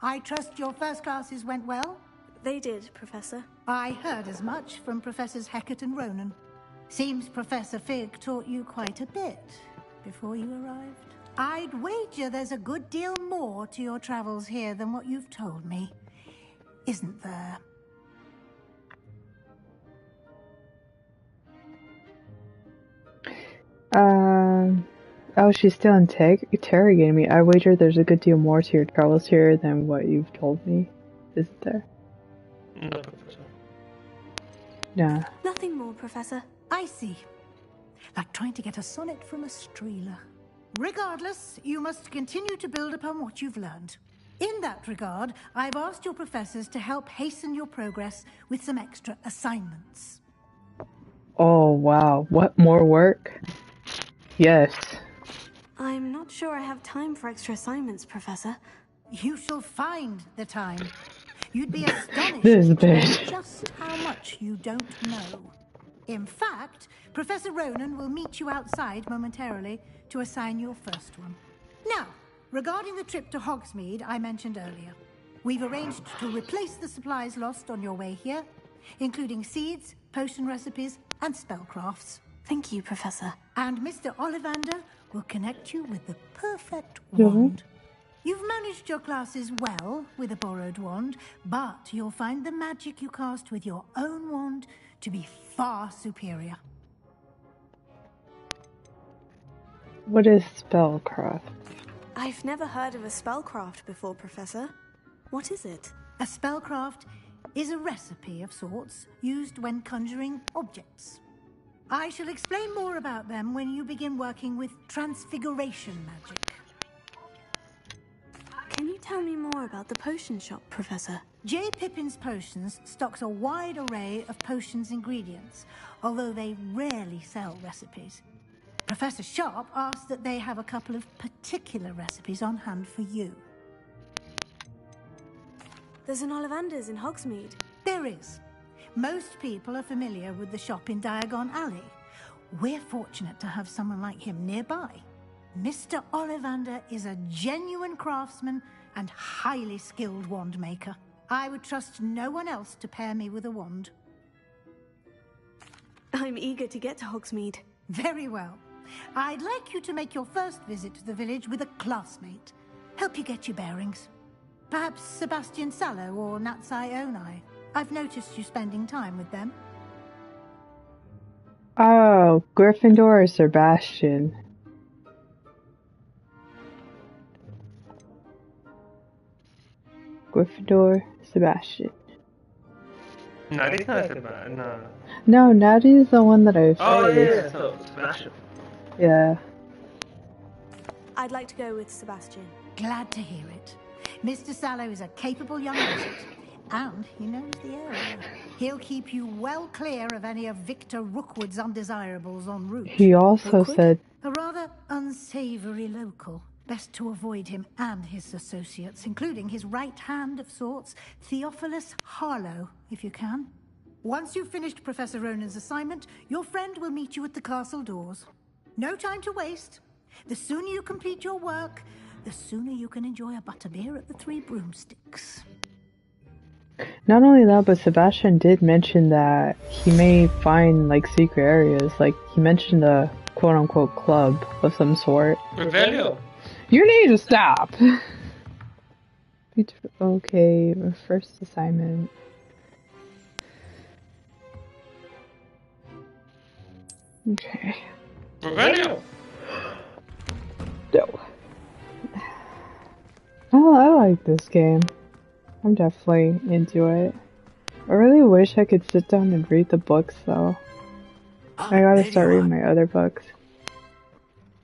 I trust your first classes went well? They did, Professor. I heard as much from Professors Hecat and Ronan. Seems Professor Fig taught you quite a bit before you arrived. I'd wager there's a good deal more to your travels here than what you've told me. Isn't there? Oh, she's still interrogating me. I wager there's a good deal more to your travels here than what you've told me. Isn't there? No, Professor. Yeah. Nothing more, Professor. I see. Like trying to get a sonnet from a streeler. Regardless, you must continue to build upon what you've learned. In that regard, I've asked your professors to help hasten your progress with some extra assignments. Oh, wow. What, more work? Yes. I'm not sure I have time for extra assignments, Professor. You shall find the time. You'd be astonished This is to know bad. just how much you don't know. In fact, Professor Ronan will meet you outside momentarily to assign your first one. Now, regarding the trip to Hogsmeade I mentioned earlier, we've arranged to replace the supplies lost on your way here, including seeds, potion recipes, and spellcrafts. Thank you, Professor. And Mr. Ollivander will connect you with the perfect Mhm. wand. You've managed your classes well with a borrowed wand, but you'll find the magic you cast with your own wand to be far superior. What is spellcraft? I've never heard of a spellcraft before, Professor. What is it? A spellcraft is a recipe of sorts used when conjuring objects. I shall explain more about them when you begin working with transfiguration magic. Can you tell me more about the potion shop, Professor? J. Pippin's Potions stocks a wide array of potions ingredients, although they rarely sell recipes. Professor Sharp asks that they have a couple of particular recipes on hand for you. There's an Ollivander's in Hogsmeade. There is. Most people are familiar with the shop in Diagon Alley. We're fortunate to have someone like him nearby. Mr. Ollivander is a genuine craftsman and highly skilled wand maker. I would trust no one else to pair me with a wand. I'm eager to get to Hogsmeade. Very well. I'd like you to make your first visit to the village with a classmate. Help you get your bearings. Perhaps Sebastian Sallow or Natsai Onai. I've noticed you spending time with them. Oh, Gryffindor or Sebastian? Gryffindor, Sebastian. Natty's not Sebastian. No. No, Natty's the one that I Oh, chose. yeah, so Sebastian. Yeah. I'd like to go with Sebastian. Glad to hear it. Mr. Sallow is a capable young wizard, and he knows the area. He'll keep you well clear of any of Victor Rookwood's undesirables en route. He also said... A rather unsavory local. Best to avoid him and his associates, including his right hand of sorts, Theophilus Harlow, if you can. Once you've finished Professor Ronan's assignment, your friend will meet you at the castle doors. No time to waste. The sooner you complete your work, the sooner you can enjoy a butterbeer at the Three Broomsticks. Not only that, but Sebastian did mention that he may find, like, secret areas. Like, he mentioned a quote-unquote club of some sort. Revelio. You need to stop! Okay, first assignment. Okay. Revelio. No. Oh, I like this game. I'm definitely into it. I really wish I could sit down and read the books, though. I gotta start reading my other books.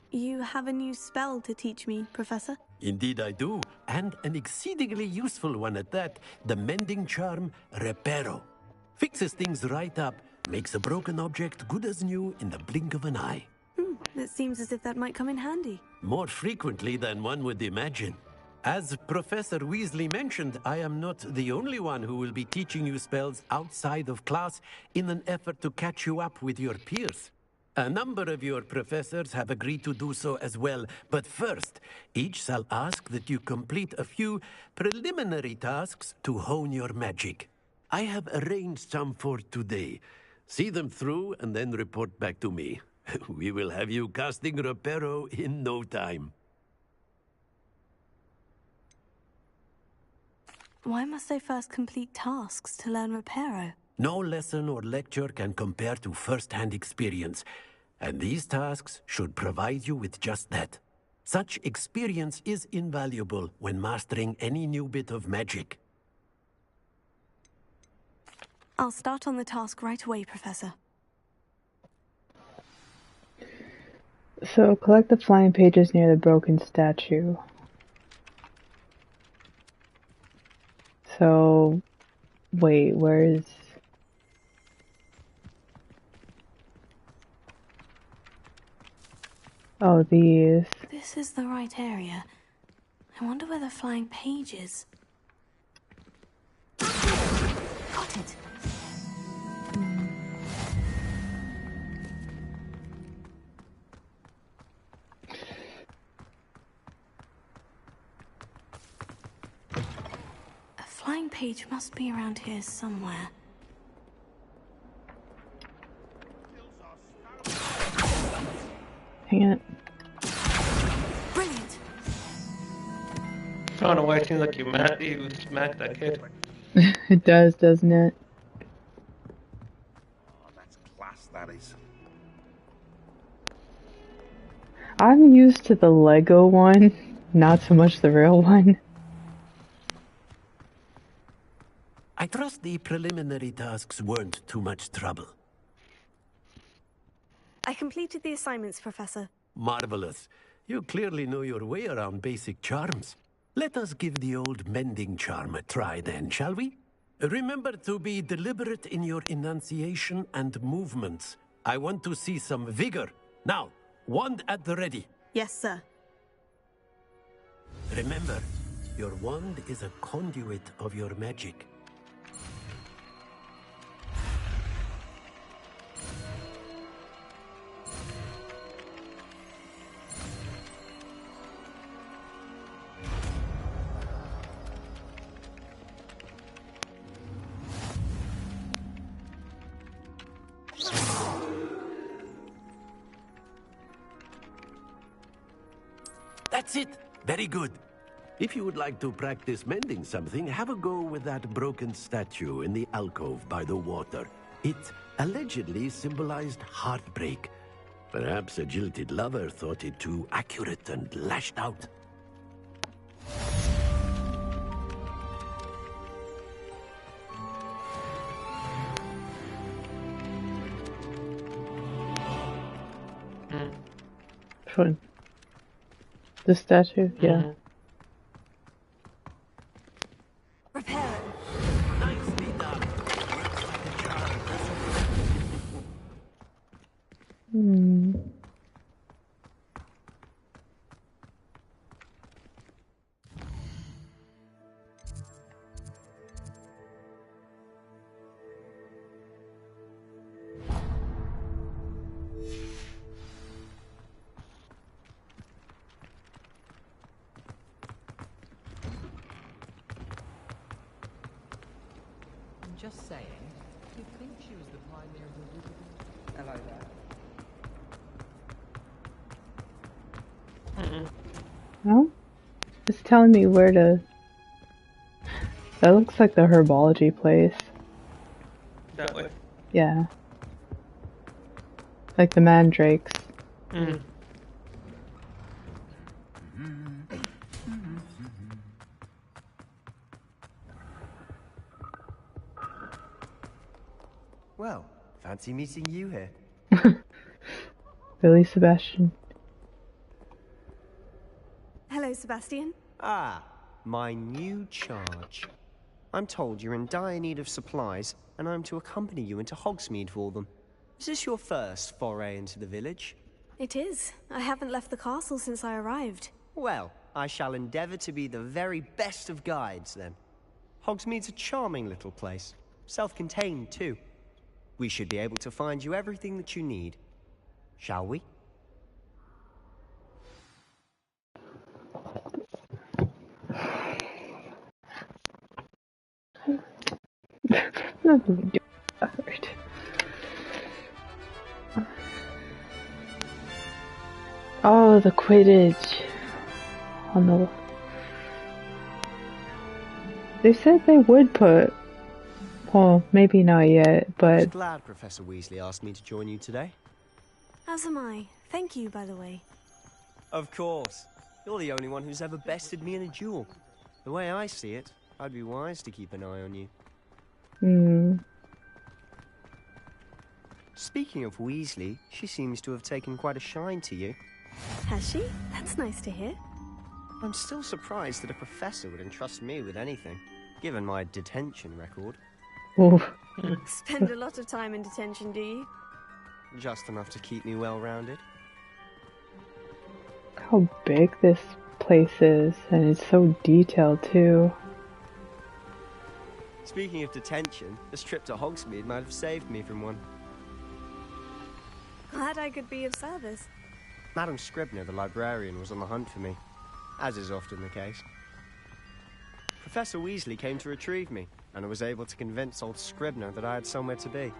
You have a new spell to teach me, Professor? Indeed I do, and an exceedingly useful one at that. The mending charm, Reparo. Fixes things right up, makes a broken object good as new in the blink of an eye. It seems as if that might come in handy. More frequently than one would imagine. As Professor Weasley mentioned, I am not the only one who will be teaching you spells outside of class in an effort to catch you up with your peers. A number of your professors have agreed to do so as well, but first, each shall ask that you complete a few preliminary tasks to hone your magic. I have arranged some for today. See them through and then report back to me. We will have you casting Reparo in no time. Why must I first complete tasks to learn Reparo? No lesson or lecture can compare to first-hand experience, and these tasks should provide you with just that. Such experience is invaluable when mastering any new bit of magic. I'll start on the task right away, Professor. So, collect the flying pages near the broken statue. So, wait, where is... Oh, these. This is the right area. I wonder where the flying page is. Got it. A flying page must be around here somewhere. Hang it. Brilliant. I don't know why it seems like you smacked that kid. It does, doesn't it? Oh, that's class, that is. I'm used to the Lego one not so much the real one. I trust the preliminary tasks weren't too much trouble. I completed the assignments, Professor. Marvelous. You clearly know your way around basic charms. Let us give the old mending charm a try then, shall we? Remember to be deliberate in your enunciation and movements. I want to see some vigor. Now, wand at the ready. Yes, sir. Remember, your wand is a conduit of your magic. That's it. Very good. If you would like to practice mending something, have a go with that broken statue in the alcove by the water. It allegedly symbolized heartbreak. Perhaps a jilted lover thought it too accurate and lashed out. Fun. The statue, yeah. Repair. Nicely done. Just saying, do you think she was the pioneer of the wizard? Hello there. No? It's telling me where to... That looks like the herbology place. That way. Yeah. Like the mandrakes. Well, fancy meeting you here. Billy Sebastian. Hello, Sebastian. Ah, my new charge. I'm told you're in dire need of supplies, and I'm to accompany you into Hogsmeade for them. Is this your first foray into the village? It is. I haven't left the castle since I arrived. Well, I shall endeavour to be the very best of guides, then. Hogsmeade's a charming little place. Self-contained, too. We should be able to find you everything that you need. Shall we? Nothing to do with that. Oh, the Quidditch. On the... They said they would put... Well, maybe not yet, I was but... glad Professor Weasley asked me to join you today. As am I. Thank you, by the way. Of course. You're the only one who's ever bested me in a duel. The way I see it, I'd be wise to keep an eye on you. Speaking of Weasley, she seems to have taken quite a shine to you. Has she? That's nice to hear. I'm still surprised that a professor would entrust me with anything, given my detention record. Spend a lot of time in detention, do you? Just enough to keep me well-rounded. How big this place is, and it's so detailed too. Speaking of detention, this trip to Hogsmeade might have saved me from one. Glad I could be of service. Madam Scribner, the librarian, was on the hunt for me, as is often the case. Professor Weasley came to retrieve me, and I was able to convince old Scribner that I had somewhere to be.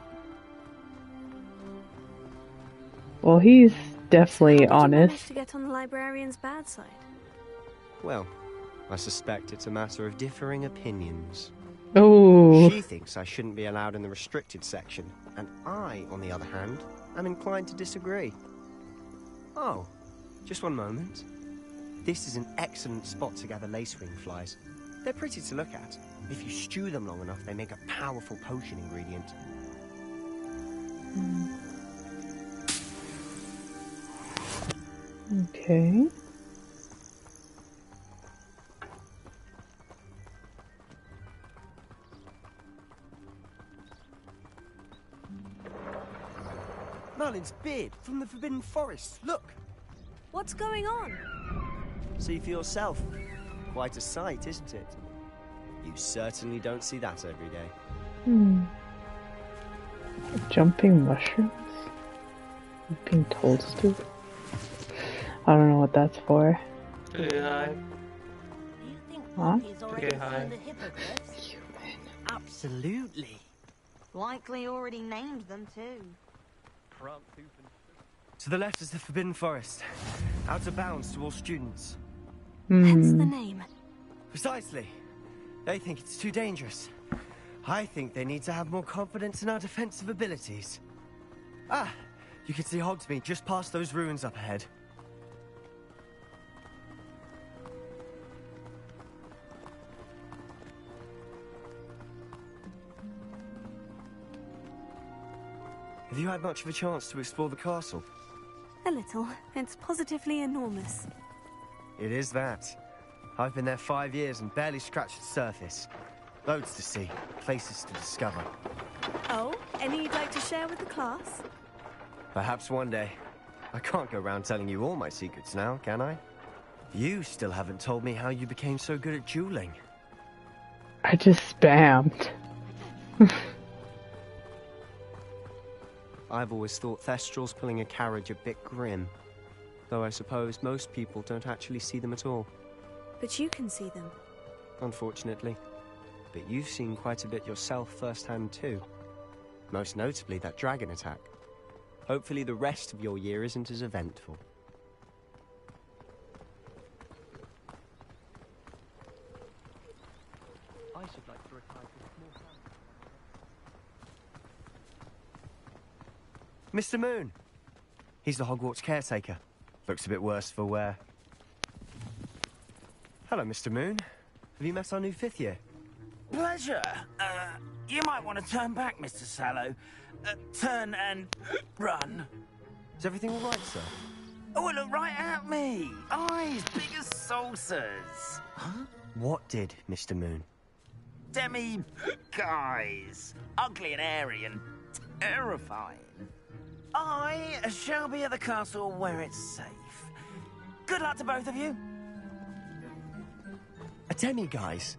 Well, he's definitely How did you manage honest. to get on the librarian's bad side? Well, I suspect it's a matter of differing opinions. Oh. She thinks I shouldn't be allowed in the restricted section, and I, on the other hand, am inclined to disagree. Oh, just one moment. This is an excellent spot to gather lacewing flies. They're pretty to look at. If you stew them long enough, they make a powerful potion ingredient. Okay. Merlin's beard from the Forbidden Forest. Look! What's going on? See for yourself. Quite a sight, isn't it? You certainly don't see that every day. Jumping mushrooms? Being toasted? I don't know what that's for. To get high. Huh? To get high. Absolutely. Likely already named them too. To the left is the Forbidden Forest. Out of bounds to all students. Hence the name. Precisely. They think it's too dangerous. I think they need to have more confidence in our defensive abilities. Ah, you can see Hogsmeade just past those ruins up ahead. Have you had much of a chance to explore the castle? A little. It's positively enormous. It is that. I've been there 5 years and barely scratched the surface. Loads to see, places to discover. Oh, any you'd like to share with the class? Perhaps one day. I can't go around telling you all my secrets now, can I? You still haven't told me how you became so good at dueling. I just spammed. I've always thought Thestrals pulling a carriage a bit grim. Though I suppose most people don't actually see them at all. But you can see them. Unfortunately. But you've seen quite a bit yourself firsthand too. Most notably that dragon attack. Hopefully the rest of your year isn't as eventful. I should like to retire to a small family. Mr. Moon! He's the Hogwarts caretaker. Looks a bit worse for wear. Hello, Mr. Moon. Have you met our new 5th year? Pleasure. You might want to turn back, Mr. Sallow. Turn and run. Is everything all right, sir? Oh, look right at me. Eyes big as saucers. Huh? What did, Mr. Moon? Guys. Ugly and airy and terrifying. I shall be at the castle where it's safe. Good luck to both of you. A demi-guise?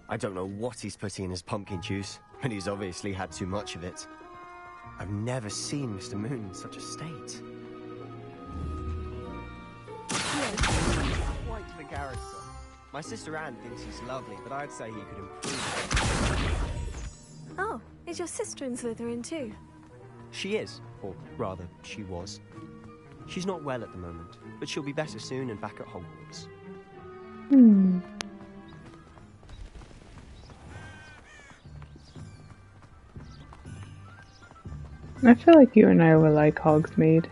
I don't know what he's putting in his pumpkin juice, but he's obviously had too much of it. I've never seen Mr. Moon in such a state. Quite the character. My sister Anne thinks he's lovely, but I'd say he could improve. Oh, is your sister in Slytherin too? She is, or rather, she was. She's not well at the moment, but she'll be better soon and back at Hogwarts. I feel like you and I were like Hogsmeade.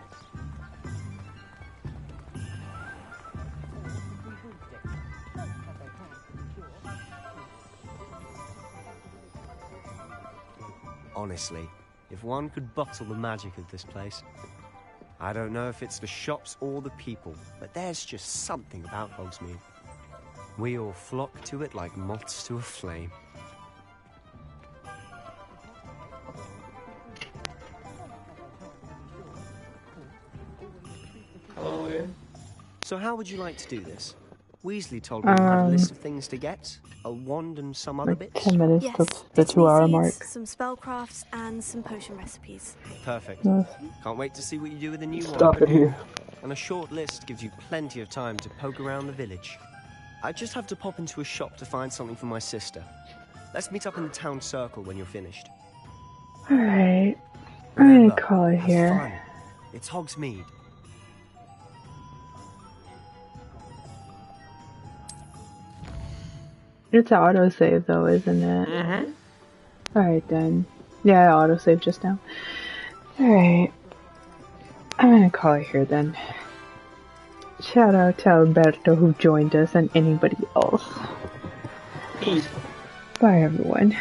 Honestly, if one could bottle the magic of this place. I don't know if it's the shops or the people, but there's just something about Hogsmeade. We all flock to it like moths to a flame. So how would you like to do this? Weasley told me you had a list of things to get, a wand and some other bits. 10 minutes Yes, to the 2-hour mark. Some spellcrafts and some potion recipes. Perfect. Nice. Can't wait to see what you do with the new one. Stop it here. And a short list gives you plenty of time to poke around the village. I just have to pop into a shop to find something for my sister. Let's meet up in the town circle when you're finished. Alright. I'm gonna call it have here. fun. It's Hogsmeade. It's an autosave though, isn't it? Mm-hmm. Alright then. Yeah, I autosave just now. Alright. I'm gonna call it here then. Shout out to Alberto who joined us and anybody else. Peace. Bye everyone.